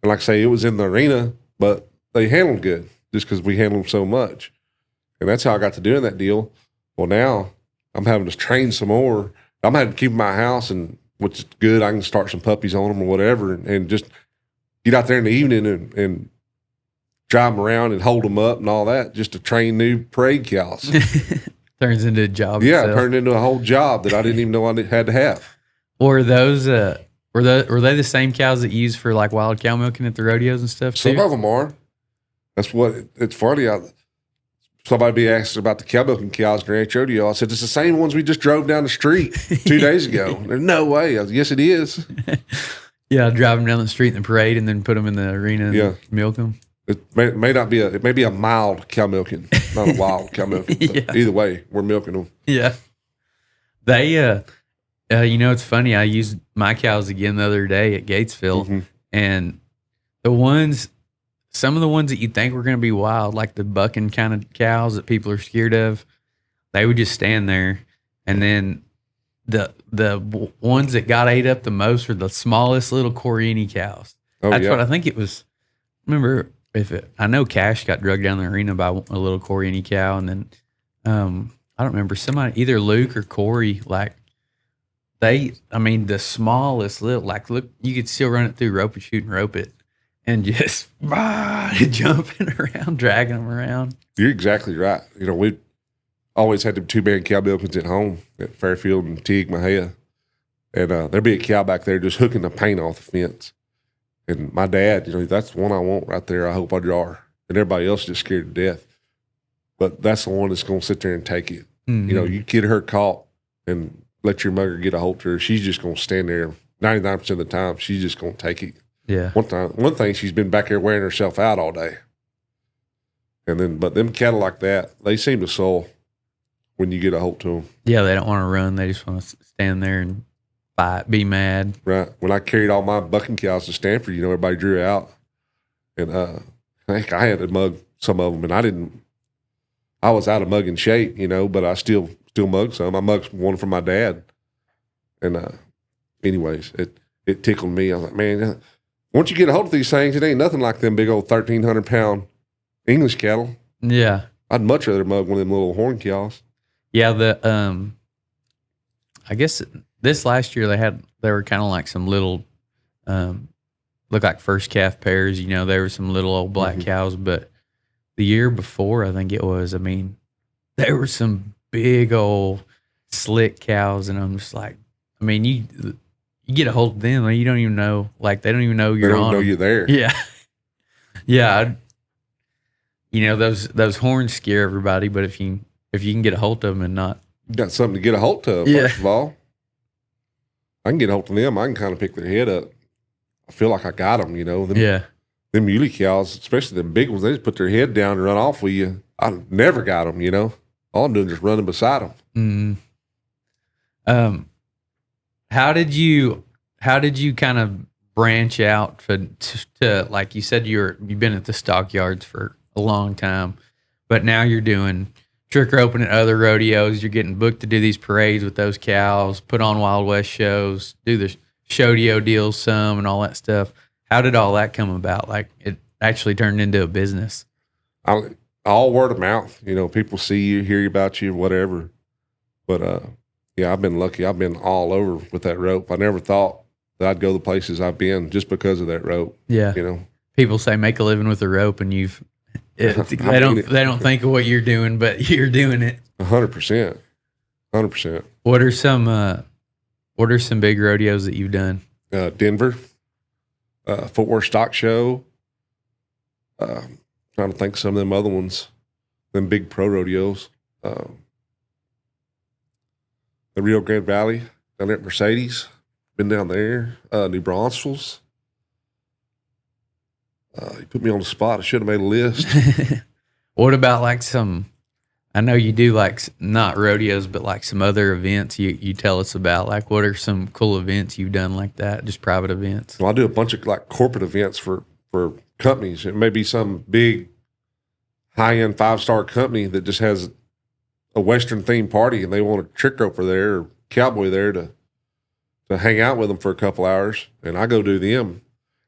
S1: And like I say, it was in the arena, but they handled good just because we handled them so much. And that's how I got to doing that deal. Well, now I'm having to train some more. I'm having to keep them in my house, and which is good. I can start some puppies on them or whatever, and just get out there in the evening and drive them around and hold them up and all that just to train new parade cows.
S2: Turns into a job.
S1: Yeah,
S2: itself.
S1: it turned into a whole job that I didn't even know I had to have.
S2: Were those were they the same cows that you use for like wild cow milking at the rodeos and stuff too?
S1: Some of them are. That's what it's funny. Somebody be asking about the cow milking cows in the ranch rodeo. I said, it's the same ones we just drove down the street 2 days ago. There's no way. I said, yes, it is.
S2: Yeah, drive them down the street in the parade and then put them in the arena and milk them.
S1: It may not be it may be a mild cow milking, not a wild cow milking. But either way, we're milking them.
S2: Yeah. They, you know, it's funny. I used my cows again the other day at Gatesville, and some of the ones that you think were going to be wild, like the bucking kind of cows that people are scared of, they would just stand there. And then the ones that got ate up the most were the smallest little Corrini cows. That's what I think it was. Remember, I know Cash got drugged down the arena by a little Corrini cow, and then I don't remember, somebody, either Luke or Corey, like the smallest little, like, look, you could still run it through rope and shoot and rope it. And just jumping around, dragging them around. You're
S1: exactly right. You know, we always had them 2-man cow milkings at home at Fairfield and Teague, Mahia. And there'd be a cow back there just hooking the paint off the fence. And my dad, you know, that's the one I want right there. I hope I draw her. And everybody else is just scared to death. But that's the one that's going to sit there and take it. Mm-hmm. You know, you get her caught and let your mugger get a hold of her. She's just going to stand there 99% of the time. She's just going to take it.
S2: Yeah.
S1: One thing, she's been back there wearing herself out all day. But them cattle like that, they seem to soil when you get a hold to them.
S2: Yeah, they don't want to run. They just want to stand there and fight, be mad.
S1: Right. When I carried all my bucking cows to Stanford, you know, everybody drew out. And I think I had to mug some of them, and I was out of mugging shape, you know, but I still mugged some. I mugged one from my dad. And anyways, it tickled me. I was like, man, once you get a hold of these things, it ain't nothing like them big old 1,300-pound English cattle.
S2: Yeah.
S1: I'd much rather mug one of them little horn cows.
S2: Yeah, I guess this last year they were kind of like some little, look like first calf pairs. You know, there were some little old black cows, but the year before, I think it was, there were some big old slick cows, and I'm just like, you get a hold of them, you don't even know, like, they don't even know you're on.
S1: They don't know you're there.
S2: Yeah. Yeah. You know, those horns scare everybody, but if you can get a hold of them and not.
S1: You got something to get a hold of, first of all. I can get a hold of them. I can kind of pick their head up. I feel like I got them, you know. Them muley cows, especially them big ones, they just put their head down and run off with you. I never got them, you know. All I'm doing is just running beside them.
S2: Mm. How did you kind of branch out to like you said, you've been at the stockyards for a long time, but now you're doing trick roping at other rodeos. You're getting booked to do these parades with those cows, put on Wild West shows, do the shodeo deals some and all that stuff. How did all that come about? Like, it actually turned into a business.
S1: All word of mouth. You know, people see you, hear about you, whatever. But yeah, I've been lucky. I've been all over with that rope. I never thought that I'd go the places I've been just because of that rope.
S2: Yeah,
S1: you know,
S2: people say make a living with a rope, and they don't think of what you're doing, but you're doing it.
S1: 100%. 100%.
S2: What are some big rodeos that you've done?
S1: Denver, Fort Worth Stock Show, trying to think of some of them other ones, them big pro rodeos. The Rio Grande Valley, down there at Mercedes, been down there. New Braunfels. You put me on the spot. I should have made a list.
S2: What about like I know you do like not rodeos, but like some other events you tell us about. Like what are some cool events you've done like that, just private events?
S1: Well, I do a bunch of like corporate events for companies. It may be some big high-end 5-star company that just has a Western themed party and they want a trick roper there or cowboy there to hang out with them for a couple hours. And I go do them.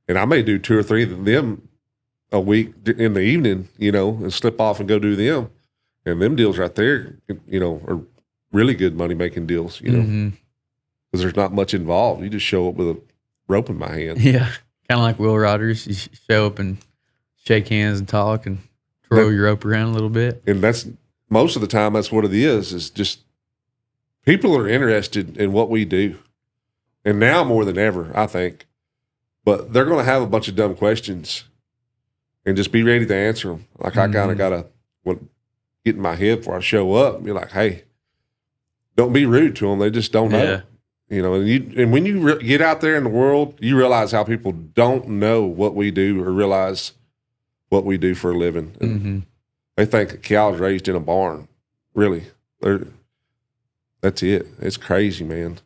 S1: And I may do 2 or 3 of them a week in the evening, and slip off and go do them. And them deals right there, are really good money-making deals, because there's not much involved. You just show up with a rope in my hand.
S2: Yeah, kind of like wheel riders. You show up and shake hands and talk and twirl your rope around a little bit.
S1: And that's most of the time, that's what it is just people are interested in what we do. And now more than ever, I think. But they're going to have a bunch of dumb questions and just be ready to answer them. Like I kind of got to get in my head before I show up and be like, hey, don't be rude to them. They just don't know. And when you get out there in the world, you realize how people don't know what we do or realize what we do for a living. And they think a cow's raised in a barn. Really. That's it. It's crazy, man.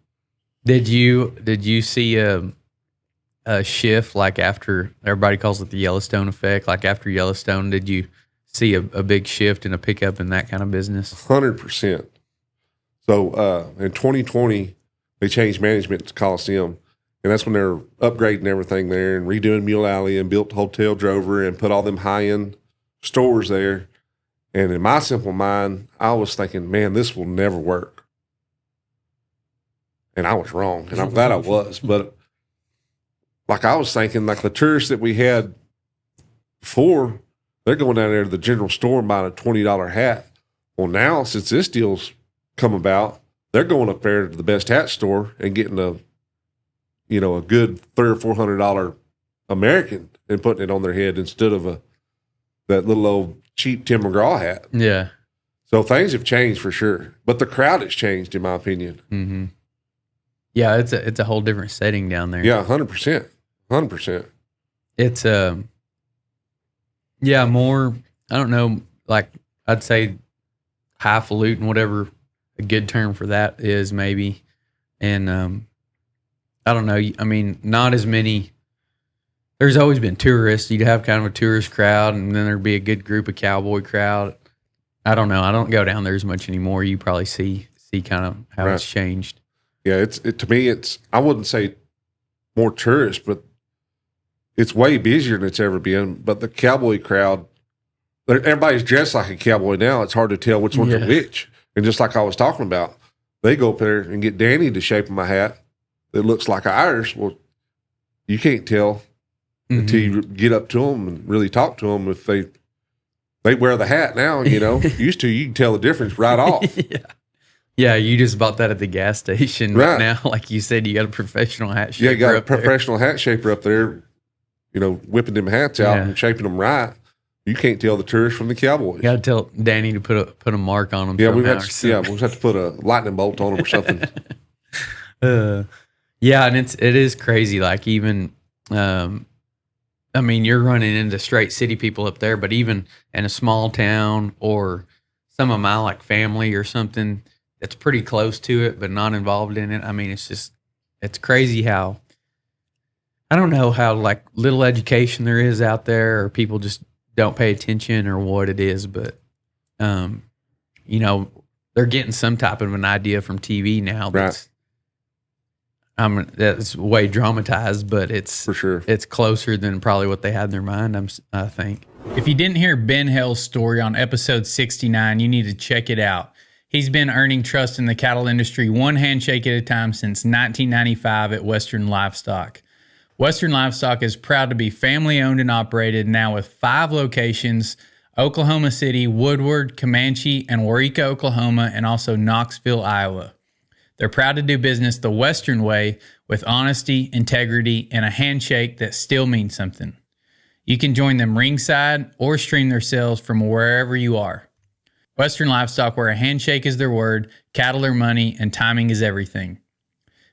S2: Did you see a shift like after everybody calls it the Yellowstone effect? Like after Yellowstone, did you see a big shift and a pickup in that kind of business?
S1: 100%. So in 2020, they changed management to Coliseum, and that's when they're upgrading everything there and redoing Mule Alley and built Hotel Drover and put all them high-end stores there. And in my simple mind, I was thinking, man, this will never work. And I was wrong, and I'm glad I was. But like I was thinking, like the tourists that we had before, they're going down there to the general store and buying a $20 hat. Well, now, since this deal's come about, they're going up there to the best hat store and getting a good $300 or $400 American and putting it on their head instead of that little old cheap Tim McGraw hat.
S2: Yeah.
S1: So things have changed for sure, but the crowd has changed, in my opinion.
S2: Mm-hmm. Yeah, it's a whole different setting down there.
S1: Yeah, 100%. 100%.
S2: It's more, I don't know, like I'd say highfalutin, whatever a good term for that is maybe. And I don't know, I mean, not as many. There's always been tourists. You'd have kind of a tourist crowd, and then there'd be a good group of cowboy crowd. I don't know. I don't go down there as much anymore. You probably see kind of how it's changed. Yeah,
S1: to me, I wouldn't say more tourists, but it's way busier than it's ever been. But the cowboy crowd, everybody's dressed like a cowboy now. It's hard to tell which one's which. And just like I was talking about, they go up there and get Danny to shape my hat that looks like ours. Well, you can't tell until you get up to them and really talk to them if they wear the hat now. Used to, you can tell the difference right off.
S2: Yeah, you just bought that at the gas station. Right now, like you said, you got a professional hat shaper.
S1: Yeah, you got a professional hat shaper up there, whipping them hats out and shaping them right. You can't tell the tourists from the cowboys.
S2: You got to tell Danny to put a mark on them.
S1: Yeah, we'll have to put a lightning bolt on them or something.
S2: Yeah, and it is crazy. Like even, I mean, you're running into straight city people up there, but even in a small town or some of my like family or something that's pretty close to it, but not involved in it. I mean, it's crazy how, I don't know how like little education there is out there, or people just don't pay attention or what it is, but, they're getting some type of an idea from TV now. That's way dramatized, but it's
S1: for sure.
S2: It's closer than probably what they had in their mind, I think. If you didn't hear Ben Hell's story on episode 69, you need to check it out. He's been earning trust in the cattle industry one handshake at a time since 1995 at Western Livestock. Western Livestock is proud to be family-owned and operated now with 5 locations: Oklahoma City, Woodward, Comanche, and Waurika, Oklahoma, and also Knoxville, Iowa. They're proud to do business the Western way with honesty, integrity, and a handshake that still means something. You can join them ringside or stream their sales from wherever you are. Western Livestock, where a handshake is their word, cattle are money, and timing is everything.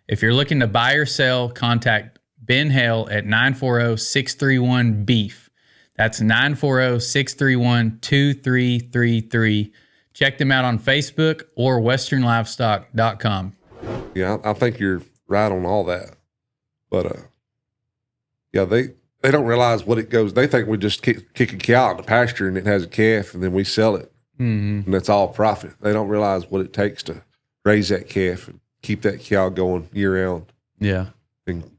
S2: If you're looking to buy or sell, contact Ben Hale at 940-631-BEEF. That's 940-631-2333. Check them out on Facebook or westernlivestock.com.
S1: Yeah, I think you're right on all that. But, yeah, they don't realize what it goes. They think we just kick a cow out in the pasture and it has a calf and then we sell it. Mm-hmm. And that's all profit. They don't realize what it takes to raise that calf and keep that cow going year round.
S2: Yeah.
S1: And,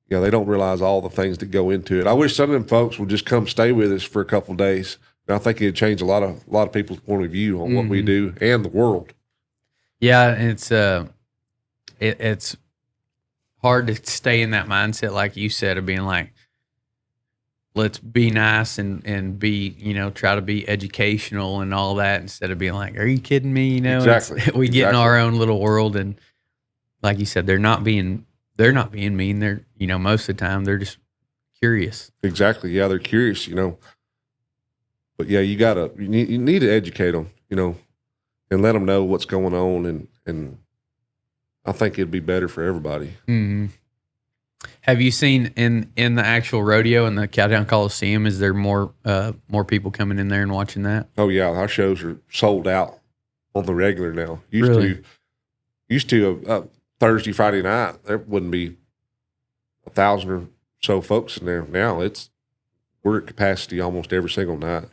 S1: yeah, they don't realize all the things that go into it. I wish some of them folks would just come stay with us for a couple of days. And I think it'd change a lot of people's point of view on what we do and the world. Yeah,
S2: it's hard to stay in that mindset, like you said, of being like, let's be nice and be, try to be educational and all that, instead of being like, are you kidding me?
S1: Exactly.
S2: We get in our own little world, and like you said, they're not being mean. They're, most of the time they're just curious.
S1: Exactly. Yeah, they're curious, But yeah, you need to educate them, and let them know what's going on, and I think it'd be better for everybody.
S2: Mm-hmm. Have you seen in the actual rodeo in the Cowtown Coliseum? Is there more people coming in there and watching that?
S1: Oh yeah, our shows are sold out on the regular now. Used to Thursday, Friday night there wouldn't be 1,000 or so folks in there. Now we're at capacity almost every single night.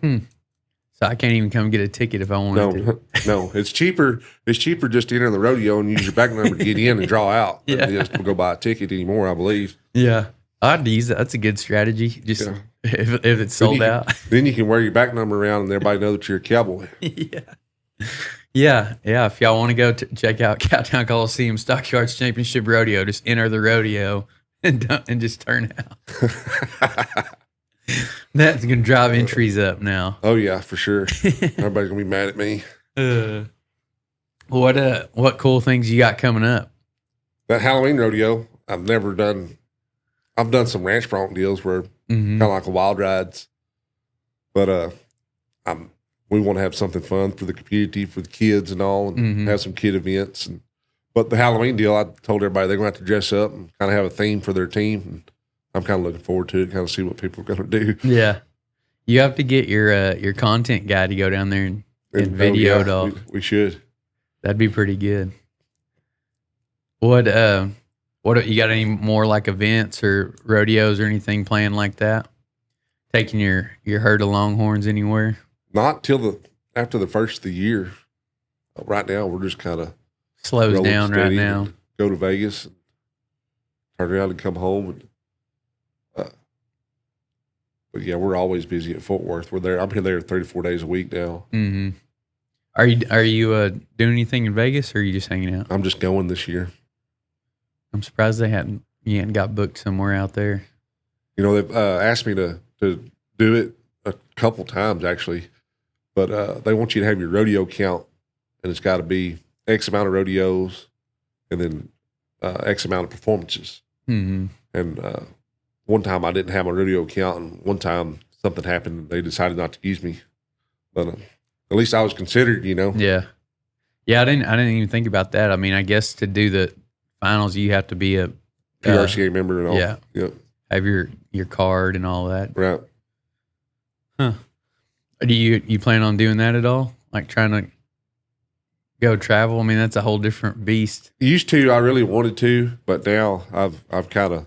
S2: So I can't even come get a ticket if I wanted to.
S1: No, it's cheaper. It's cheaper just to enter the rodeo and use your back number to get in and draw out than just to go buy a ticket anymore, I believe.
S2: Yeah. I'd use that. That's a good strategy. Just if it's sold out.
S1: Then you can wear your back number around and everybody know that you're a cowboy.
S2: Yeah. If y'all want to go check out Cowtown Coliseum Stockyards Championship Rodeo, just enter the rodeo and just turn out. That's going to drive entries up now.
S1: Oh, yeah, for sure. Everybody's going to be mad at me.
S2: What cool things you got coming up?
S1: That Halloween rodeo, I've done some ranch bronc deals where kind of like a wild rides. But we want to have something fun for the community, for the kids and all, and have some kid events. But the Halloween deal, I told everybody they're going to have to dress up and kind of have a theme for their team. And I'm kind of looking forward to it, kind of see what people are going to do.
S2: Yeah. You have to get your content guy to go down there and video it all.
S1: We should.
S2: That'd be pretty good. What you got any more like events or rodeos or anything planned like that? Taking your herd of Longhorns anywhere?
S1: Not till after the first of the year. Right now, we're just kind of
S2: slows down right now.
S1: Go to Vegas, and turn around and come home. And, but yeah, we're always busy at Fort Worth. I'm there 34 days a week now.
S2: Mm-hmm. Are you doing anything in Vegas, or are you just hanging out?
S1: I'm just going this year.
S2: I'm surprised you hadn't got booked somewhere out there.
S1: They've asked me to do it a couple times actually, but they want you to have your rodeo count, and it's got to be X amount of rodeos, and then X amount of performances. Mm-hmm. And one time I didn't have my rodeo count, and one time something happened and they decided not to use me. But at least I was considered,
S2: Yeah. I didn't even think about that. I mean, I guess to do the finals, you have to be a
S1: PRCA member and all.
S2: Yeah.
S1: Yep.
S2: Have your card and all that.
S1: Right.
S2: Huh. Do you plan on doing that at all? Like trying to go travel? I mean, that's a whole different beast.
S1: Used to, I really wanted to, but now I've kind of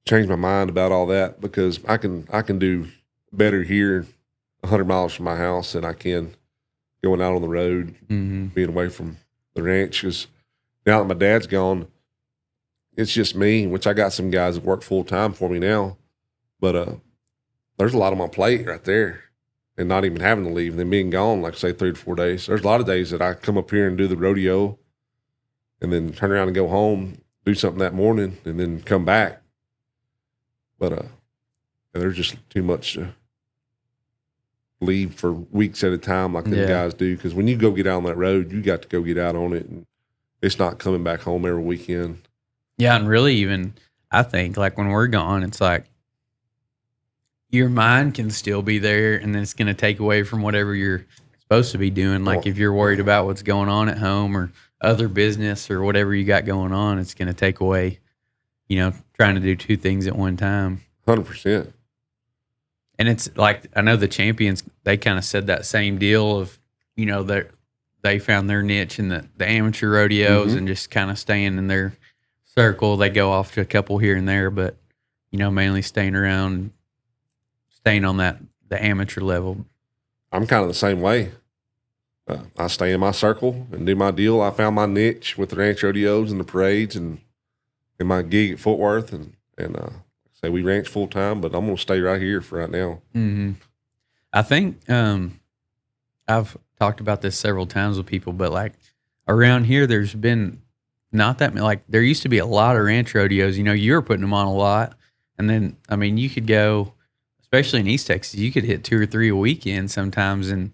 S1: changed my mind about all that, because I can do better here 100 miles from my house than I can going out on the road, being away from the ranch. Because now that my dad's gone, it's just me, which I got some guys that work full time for me now. But there's a lot on my plate right there, and not even having to leave, and then being gone, like say 3 to 4 days. There's a lot of days that I come up here and do the rodeo, and then turn around and go home, do something that morning, and then come back. But there's just too much to leave for weeks at a time like the guys do. Because when you go get out on that road, you got to go get out on it, and it's not coming back home every weekend.
S2: Yeah, and really even, I think, like when we're gone, it's like your mind can still be there, and then it's going to take away from whatever you're supposed to be doing. Like if you're worried about what's going on at home or other business or whatever you got going on, it's going to take away, trying to do two things at one time.
S1: 100%.
S2: And it's like, I know the champions, they kind of said that same deal of, they found their niche in the amateur rodeos and just kind of staying in their circle. They go off to a couple here and there, but, mainly staying around, staying on the amateur level.
S1: I'm kind of the same way. I stay in my circle and do my deal. I found my niche with the ranch rodeos and the parades and my gig at Fort Worth. And say we ranch full time, but I'm going to stay right here for right now.
S2: Mm-hmm. I think I've talked about this several times with people, but like around here, there's been not that many. Like there used to be a lot of ranch rodeos. You were putting them on a lot. And then, I mean, you could go, especially in East Texas, you could hit 2 or 3 a weekend sometimes. And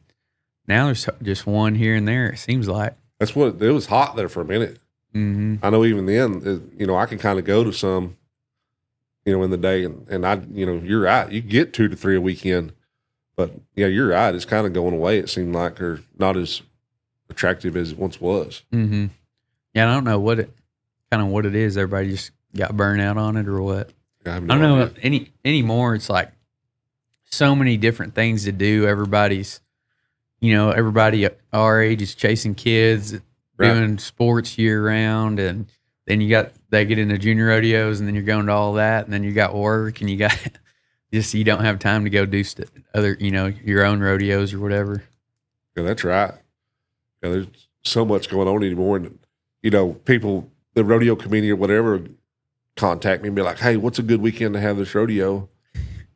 S2: now there's just one here and there, it seems like.
S1: That's what it was hot there for a minute.
S2: Mm-hmm.
S1: I know even then, I can kind of go to some, in the day. And I, you're right. You get 2 to 3 a weekend. But, yeah, you're right. It's kind of going away, it seemed like, or not as attractive as it once was.
S2: Mm-hmm. Yeah, I don't know what it is. Everybody just got burnt out on it or what.
S1: I
S2: don't know anymore. It's like so many different things to do. Everybody our age is chasing kids, doing sports year round, and then they get into junior rodeos, and then you're going to all that, and then you got work, and you got you don't have time to go do other your own rodeos or whatever.
S1: Yeah, that's right. Yeah, there's so much going on anymore, and people, the rodeo community or whatever, contact me and be like, "Hey, what's a good weekend to have this rodeo?"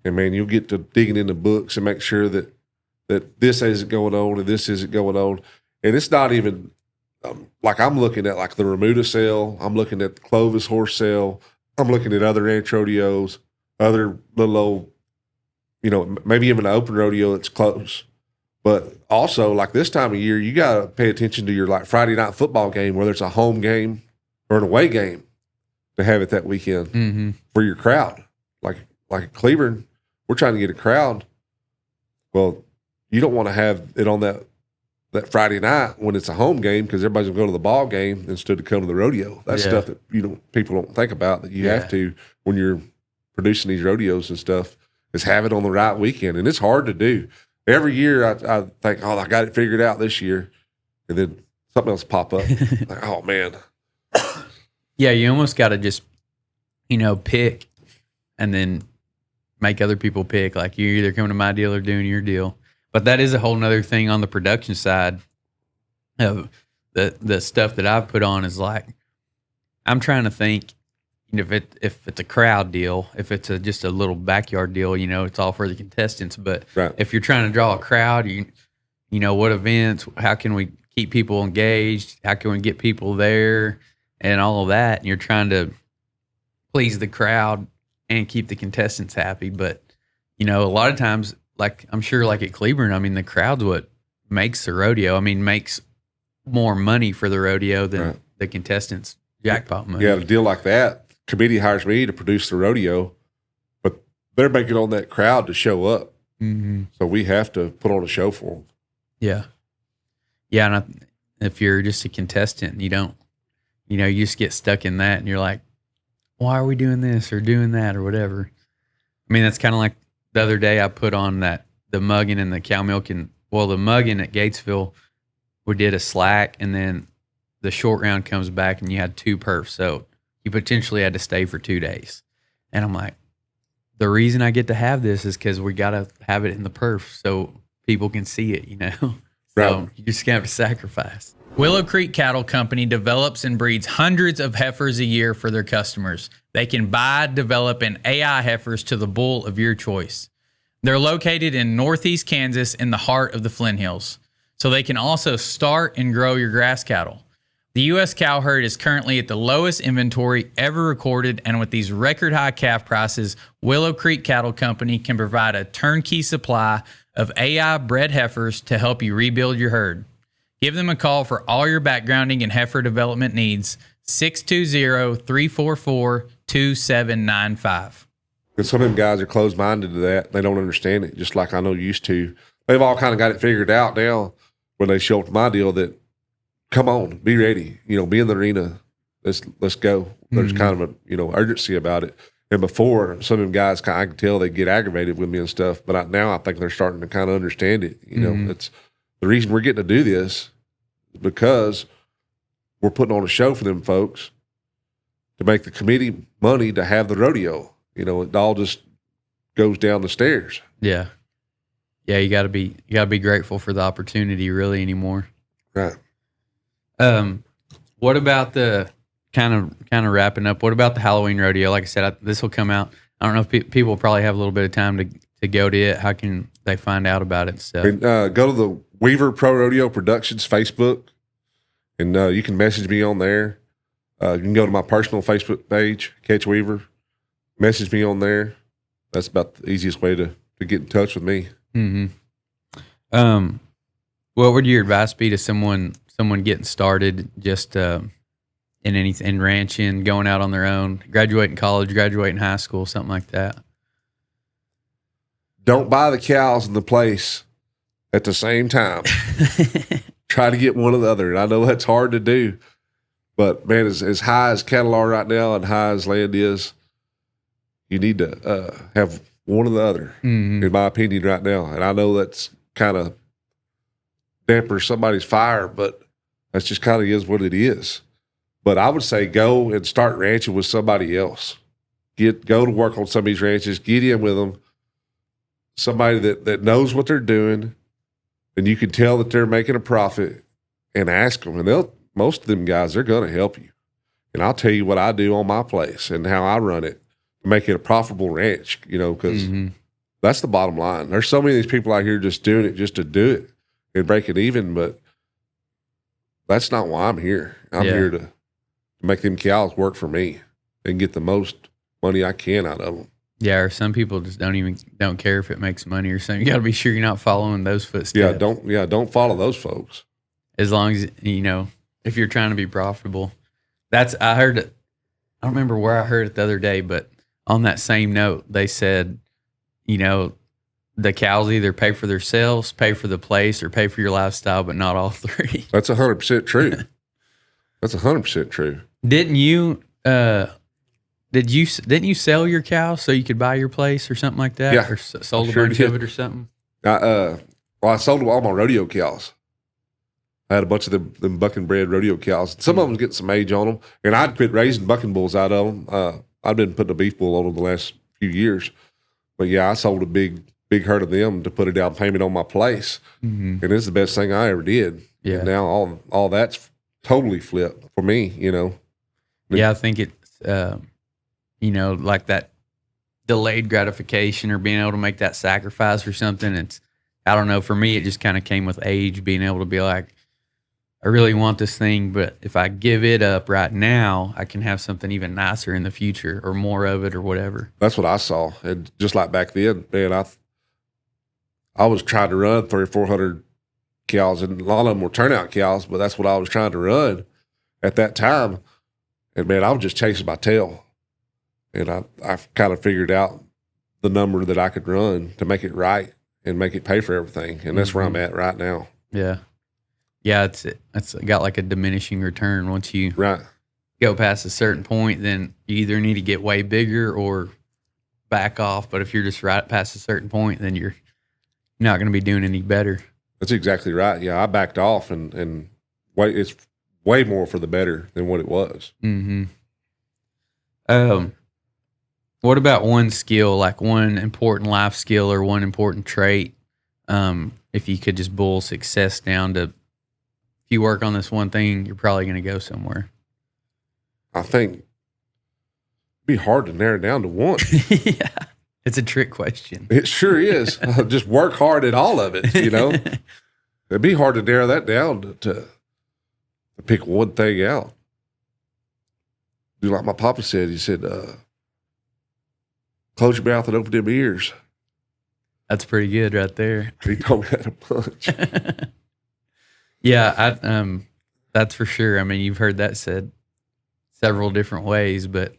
S1: And man, you'll get to digging in the books and make sure that this isn't going on and this isn't going on. And it's not even like I'm looking at like the Remuda sale. I'm looking at the Clovis horse sale. I'm looking at other ranch rodeos, other little old, maybe even an open rodeo that's close. But also like this time of year, you got to pay attention to your like Friday night football game, whether it's a home game or an away game, to have it that weekend for your crowd. Like at Cleveland, we're trying to get a crowd. Well, you don't want to have it on that Friday night when it's a home game because everybody's going to go to the ball game instead of come to the rodeo. That's stuff that people don't think about that you have to when you're producing these rodeos and stuff, is have it on the right weekend. And it's hard to do. Every year I think, I got it figured out this year. And then something else pop up. Like, oh, man.
S2: Yeah, you almost got to just, pick and then make other people pick. Like you're either coming to my deal or doing your deal. But that is a whole nother thing on the production side of the stuff that I've put on is like, I'm trying to think, if it's a crowd deal, if it's just a little backyard deal, it's all for the contestants. But if you're trying to draw a crowd, what events, how can we keep people engaged? How can we get people there and all of that? And you're trying to please the crowd and keep the contestants happy. But, a lot of times, like I'm sure like at Cleveland, I mean, the crowd's what makes the rodeo. I mean, makes more money for the rodeo than the contestants' jackpot money.
S1: Yeah, a deal like that, committee hires me to produce the rodeo, but they're banking on that crowd to show up.
S2: Mm-hmm.
S1: So we have to put on a show for them.
S2: Yeah. Yeah, and if you're just a contestant, you don't, you just get stuck in that and you're like, why are we doing this or doing that or whatever? I mean, that's kind of like the other day I put on the mugging and the cow milk, and the mugging at Gatesville, we did a slack, and then the short round comes back and you had 2 perfs. So you potentially had to stay for 2 days. And I'm like, the reason I get to have this is because we got to have it in the perf so people can see it, So you just have to sacrifice. Willow Creek Cattle Company develops and breeds hundreds of heifers a year for their customers. They can buy, develop, and AI heifers to the bull of your choice. They're located in northeast Kansas in the heart of the Flint Hills, so they can also start and grow your grass cattle. The U.S. cow herd is currently at the lowest inventory ever recorded, and with these record high calf prices, Willow Creek Cattle Company can provide a turnkey supply of AI bred heifers to help you rebuild your herd. Give them a call for all your backgrounding and heifer development needs, 620-344-2795.
S1: Because some of them guys are closed minded to that. They don't understand it, just like I know used to. They've all kind of got it figured out now when they show up to my deal that, come on, be ready, be in the arena. Let's go. There's kind of a, urgency about it. And before, some of them guys, I can tell they get aggravated with me and stuff. But now I think they're starting to kind of understand it. It's the reason we're getting to do this is because we're putting on a show for them folks to make the committee money to have the rodeo. It all just goes down the stairs.
S2: Yeah. Yeah, you gotta be grateful for the opportunity really anymore.
S1: Right.
S2: What about the kind of wrapping up? What about the Halloween rodeo? Like I said, this will come out. I don't know if people probably have a little bit of time to go to it. How can they find out about it and stuff?
S1: And, go to the Weaver Pro Rodeo Productions Facebook, and you can message me on there. You can go to my personal Facebook page, Ketch Weaver. Message me on there. That's about the easiest way to get in touch with me.
S2: Mm-hmm. What would your advice be to someone getting started just in anything, in ranching, going out on their own, graduating college, graduating high school, something like that?
S1: Don't buy the cows in the place at the same time. Try to get one or the other. And I know that's hard to do, but man, as high as cattle are right now and high as land is, you need to have one or the other, in my opinion, right now. And I know that's kind of dampers somebody's fire, but that's just kind of is what it is. But I would say go and start ranching with somebody else. Go to work on some of these ranches. Get in with them. Somebody that knows what they're doing, and you can tell that they're making a profit, and ask them. And most of them guys, they're going to help you. And I'll tell you what I do on my place and how I run it to make it a profitable ranch, because that's the bottom line. There's so many of these people out here just doing it just to do it and break it even, but that's not why I'm here. I'm here to make them cows work for me and get the most money I can out of them.
S2: Yeah, or some people just don't care if it makes money or something. You got to be sure you're not following those footsteps.
S1: Don't follow those folks.
S2: As long as if you're trying to be profitable. I heard it. I don't remember where I heard it the other day, but on that same note, they said, the cows either pay for themselves, pay for the place, or pay for your lifestyle, but not all three.
S1: That's 100% true. That's 100% true.
S2: Didn't you sell your cow so you could buy your place or something like that?
S1: Yeah,
S2: or sold a bunch of it or something?
S1: I sold all my rodeo cows. I had a bunch of them bucking bred rodeo cows. Some of them was getting some age on them, and I'd quit raising bucking bulls out of them. I've been putting a beef bull on them the last few years, but I sold a big herd of them to put a down payment on my place, and it's the best thing I ever did. Yeah. And now all that's totally flipped for me.
S2: Yeah, I think it's like that delayed gratification or being able to make that sacrifice or something. I don't know. For me, it just kind of came with age, being able to be like, I really want this thing, but if I give it up right now, I can have something even nicer in the future or more of it or whatever.
S1: That's what I saw. And just like back then, man, I was trying to run 300 or 400 cows, and a lot of them were turnout cows, but that's what I was trying to run at that time. And man, I was just chasing my tail. And I kind of figured out the number that I could run to make it right and make it pay for everything. And that's where I'm at right now.
S2: Yeah. Yeah, it's got like a diminishing return. Once you go past a certain point, then you either need to get way bigger or back off. But if you're just right past a certain point, then you're not going to be doing any better.
S1: That's exactly right. Yeah, I backed off, and it's way more for the better than what it was.
S2: What about one skill, like one important life skill or one important trait? If you could just boil success down to, if you work on this one thing, you're probably going to go somewhere.
S1: I think it'd be hard to narrow down to one.
S2: Yeah, it's a trick question.
S1: It sure is. Just work hard at all of it, It'd be hard to narrow that down to pick one thing out. Like my papa said, he said, close your mouth and open them ears.
S2: That's pretty good right there.
S1: He told me that a bunch.
S2: Yeah, that's for sure. I mean, you've heard that said several different ways, but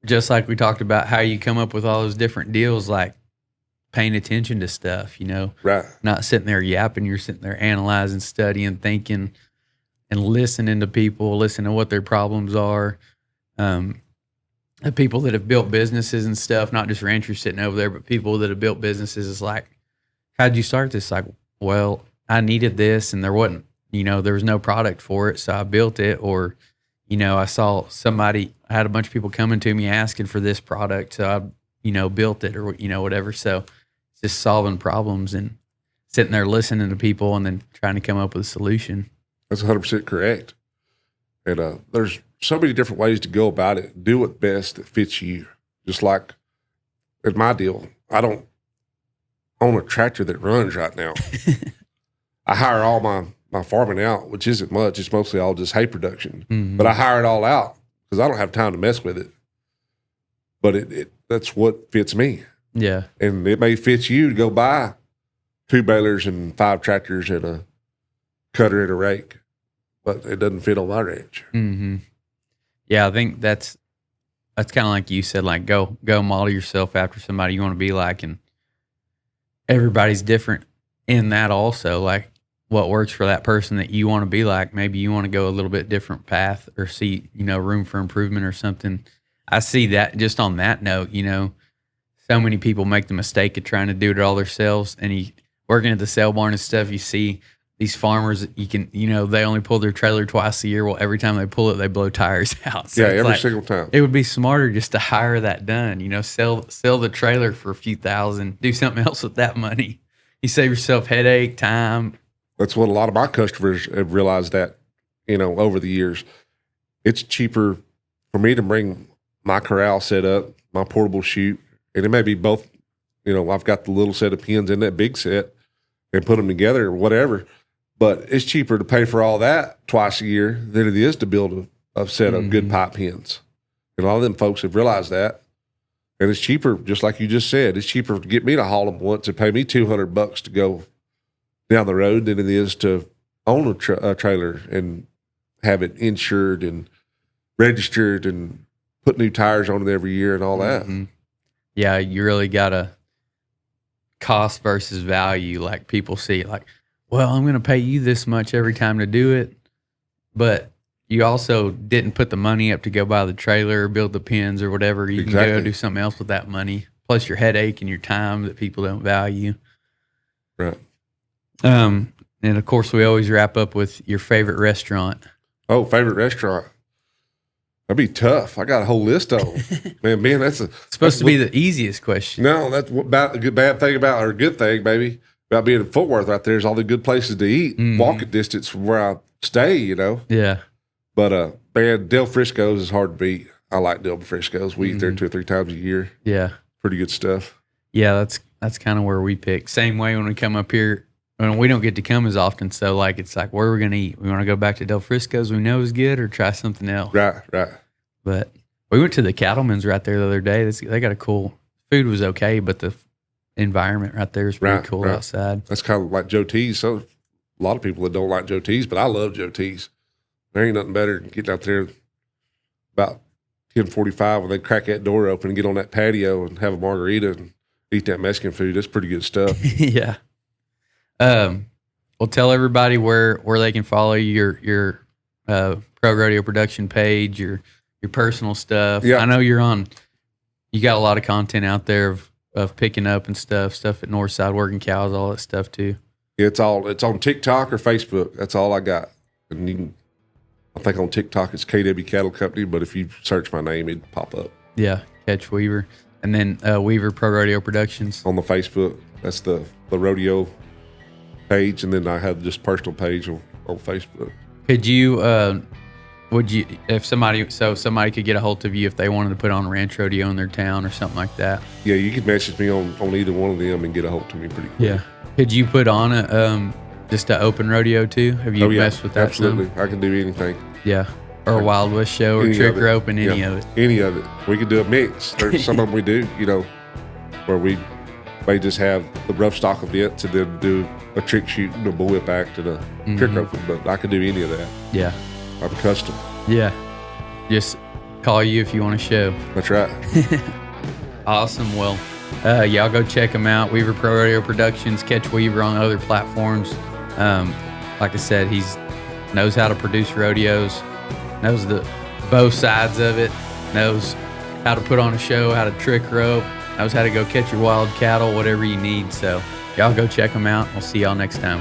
S2: just like we talked about how you come up with all those different deals, like paying attention to stuff,
S1: Right.
S2: not sitting there yapping. You're sitting there analyzing, studying, thinking, and listening to people, listening to what their problems are. The people that have built businesses and stuff, not just ranchers sitting over there, but people that have built businesses is like, how'd you start this? Like, well, I needed this and there wasn't, there was no product for it. So I built it. Or, I saw I had a bunch of people coming to me asking for this product. So I, built it, or, whatever. So it's just solving problems and sitting there listening to people and then trying to come up with a solution.
S1: That's 100% correct. And there's so many different ways to go about it. Do it best that fits you. Just like in my deal, I don't own a tractor that runs right now. I hire all my farming out, which isn't much. It's mostly all just hay production. Mm-hmm. But I hire it all out because I don't have time to mess with it. But that's what fits me.
S2: Yeah.
S1: And it may fit you to go buy 2 balers and 5 tractors and a cutter and a rake, but it doesn't fit on my ranch.
S2: Mm-hmm. Yeah, I think that's kind of like you said, like go model yourself after somebody you want to be like, and everybody's different in that also. Like what works for that person that you want to be like, maybe you want to go a little bit different path or see, room for improvement or something. I see that just on that note, so many people make the mistake of trying to do it all themselves, and working at the sale barn and stuff, you see these farmers, they only pull their trailer twice a year. Well, every time they pull it, they blow tires out. So
S1: every single time.
S2: It would be smarter just to hire that done, sell the trailer for a few thousand, do something else with that money. You save yourself headache, time.
S1: That's what a lot of my customers have realized that, over the years. It's cheaper for me to bring my corral set up, my portable chute, and it may be both, I've got the little set of pins in that big set and put them together or whatever. But it's cheaper to pay for all that twice a year than it is to build a set of good pipe pins. And a lot of them folks have realized that. And it's cheaper, just like you just said, it's cheaper to get me to haul them once and pay me $200 to go down the road than it is to own a trailer and have it insured and registered and put new tires on it every year and all that.
S2: Yeah, you really got to cost versus value. Like people see it like, well, I'm going to pay you this much every time to do it, but you also didn't put the money up to go buy the trailer or build the pins or whatever. You can go do something else with that money, plus your headache and your time that people don't value.
S1: Right.
S2: And of course, we always wrap up with your favorite restaurant.
S1: Oh, favorite restaurant. That'd be tough. I got a whole list of them. Man, that's
S2: supposed to be the easiest question.
S1: No, that's about the bad thing about, or good thing, maybe, about being in Fort Worth right there is all the good places to eat, walking distance from where I stay,
S2: Yeah.
S1: But, man, Del Frisco's is hard to beat. I like Del Frisco's. We eat there 2 or 3 times a year.
S2: Yeah.
S1: Pretty good stuff.
S2: Yeah, that's kind of where we pick. Same way when we come up here. When we don't get to come as often, so it's like, where are we going to eat? We want to go back to Del Frisco's we know is good, or try something else.
S1: Right.
S2: But we went to the Cattleman's right there the other day. They got a cool, food was okay, but the environment right there is pretty cool outside. That's
S1: kind of like Joe T's. So a lot of people that don't like Joe T's, but I love Joe T's. There ain't nothing better than getting out there about 10:45 when they crack that door open and get on that patio and have a margarita and eat that Mexican food. That's pretty good stuff.
S2: Yeah. Well, tell everybody where they can follow your Pro Rodeo production page, your personal stuff.
S1: Yeah.
S2: I know you got a lot of content out there of picking up and stuff at Northside, working cows, all that stuff too.
S1: It's on TikTok or Facebook. That's all I got. And I think on TikTok it's KW Cattle Company, but if you search my name, it'd pop up.
S2: Yeah, Ketch Weaver. And then Weaver Pro Rodeo Productions.
S1: On the Facebook, that's the rodeo page, and then I have just personal page on Facebook.
S2: Could you, if somebody could get a hold of you if they wanted to put on a ranch rodeo in their town or something like that?
S1: Yeah, you could message me on either one of them and get a hold of me pretty quick.
S2: Yeah. Could you put on just an open rodeo too? Have you messed with that?
S1: Absolutely.
S2: Some?
S1: I can do anything.
S2: Yeah. Or a Wild West show or trick or open, any of it.
S1: Any of it. We could do a mix. There's some of them we do, where we may just have the rough stock events and then do a trick shoot and a bullwhip act and a trick open, but I could do any of that.
S2: Yeah.
S1: I'm custom.
S2: Yeah. Just call you if you want to show.
S1: That's right.
S2: Awesome. Well, y'all go check them out. Weaver Pro Rodeo Productions, Ketch Weaver on other platforms. Like I said, he's knows how to produce rodeos, knows both sides of it, knows how to put on a show, how to trick rope, knows how to go catch your wild cattle, whatever you need. So y'all go check them out. We'll see y'all next time.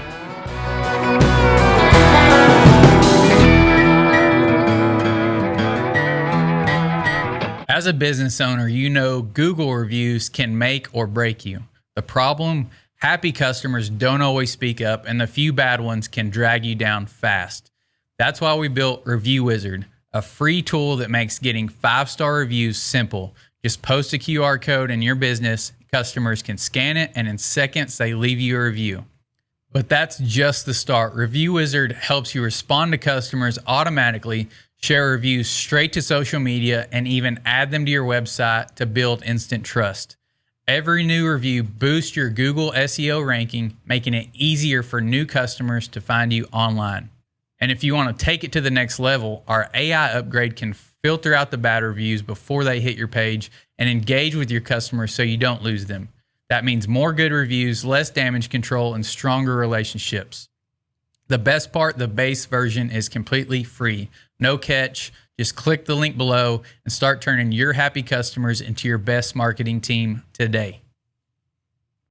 S2: As a business owner, you know Google reviews can make or break you. The problem, happy customers don't always speak up, and the few bad ones can drag you down fast. That's why we built Review Wizard, a free tool that makes getting 5-star reviews simple. Just post a QR code in your business, customers can scan it, and in seconds they leave you a review. But that's just the start. Review Wizard helps you respond to customers automatically, share reviews straight to social media, and even add them to your website to build instant trust. Every new review boosts your Google SEO ranking, making it easier for new customers to find you online. And if you want to take it to the next level, our AI upgrade can filter out the bad reviews before they hit your page and engage with your customers so you don't lose them. That means more good reviews, less damage control, and stronger relationships. The best part, the base version is completely free. No catch. Just click the link below and start turning your happy customers into your best marketing team today.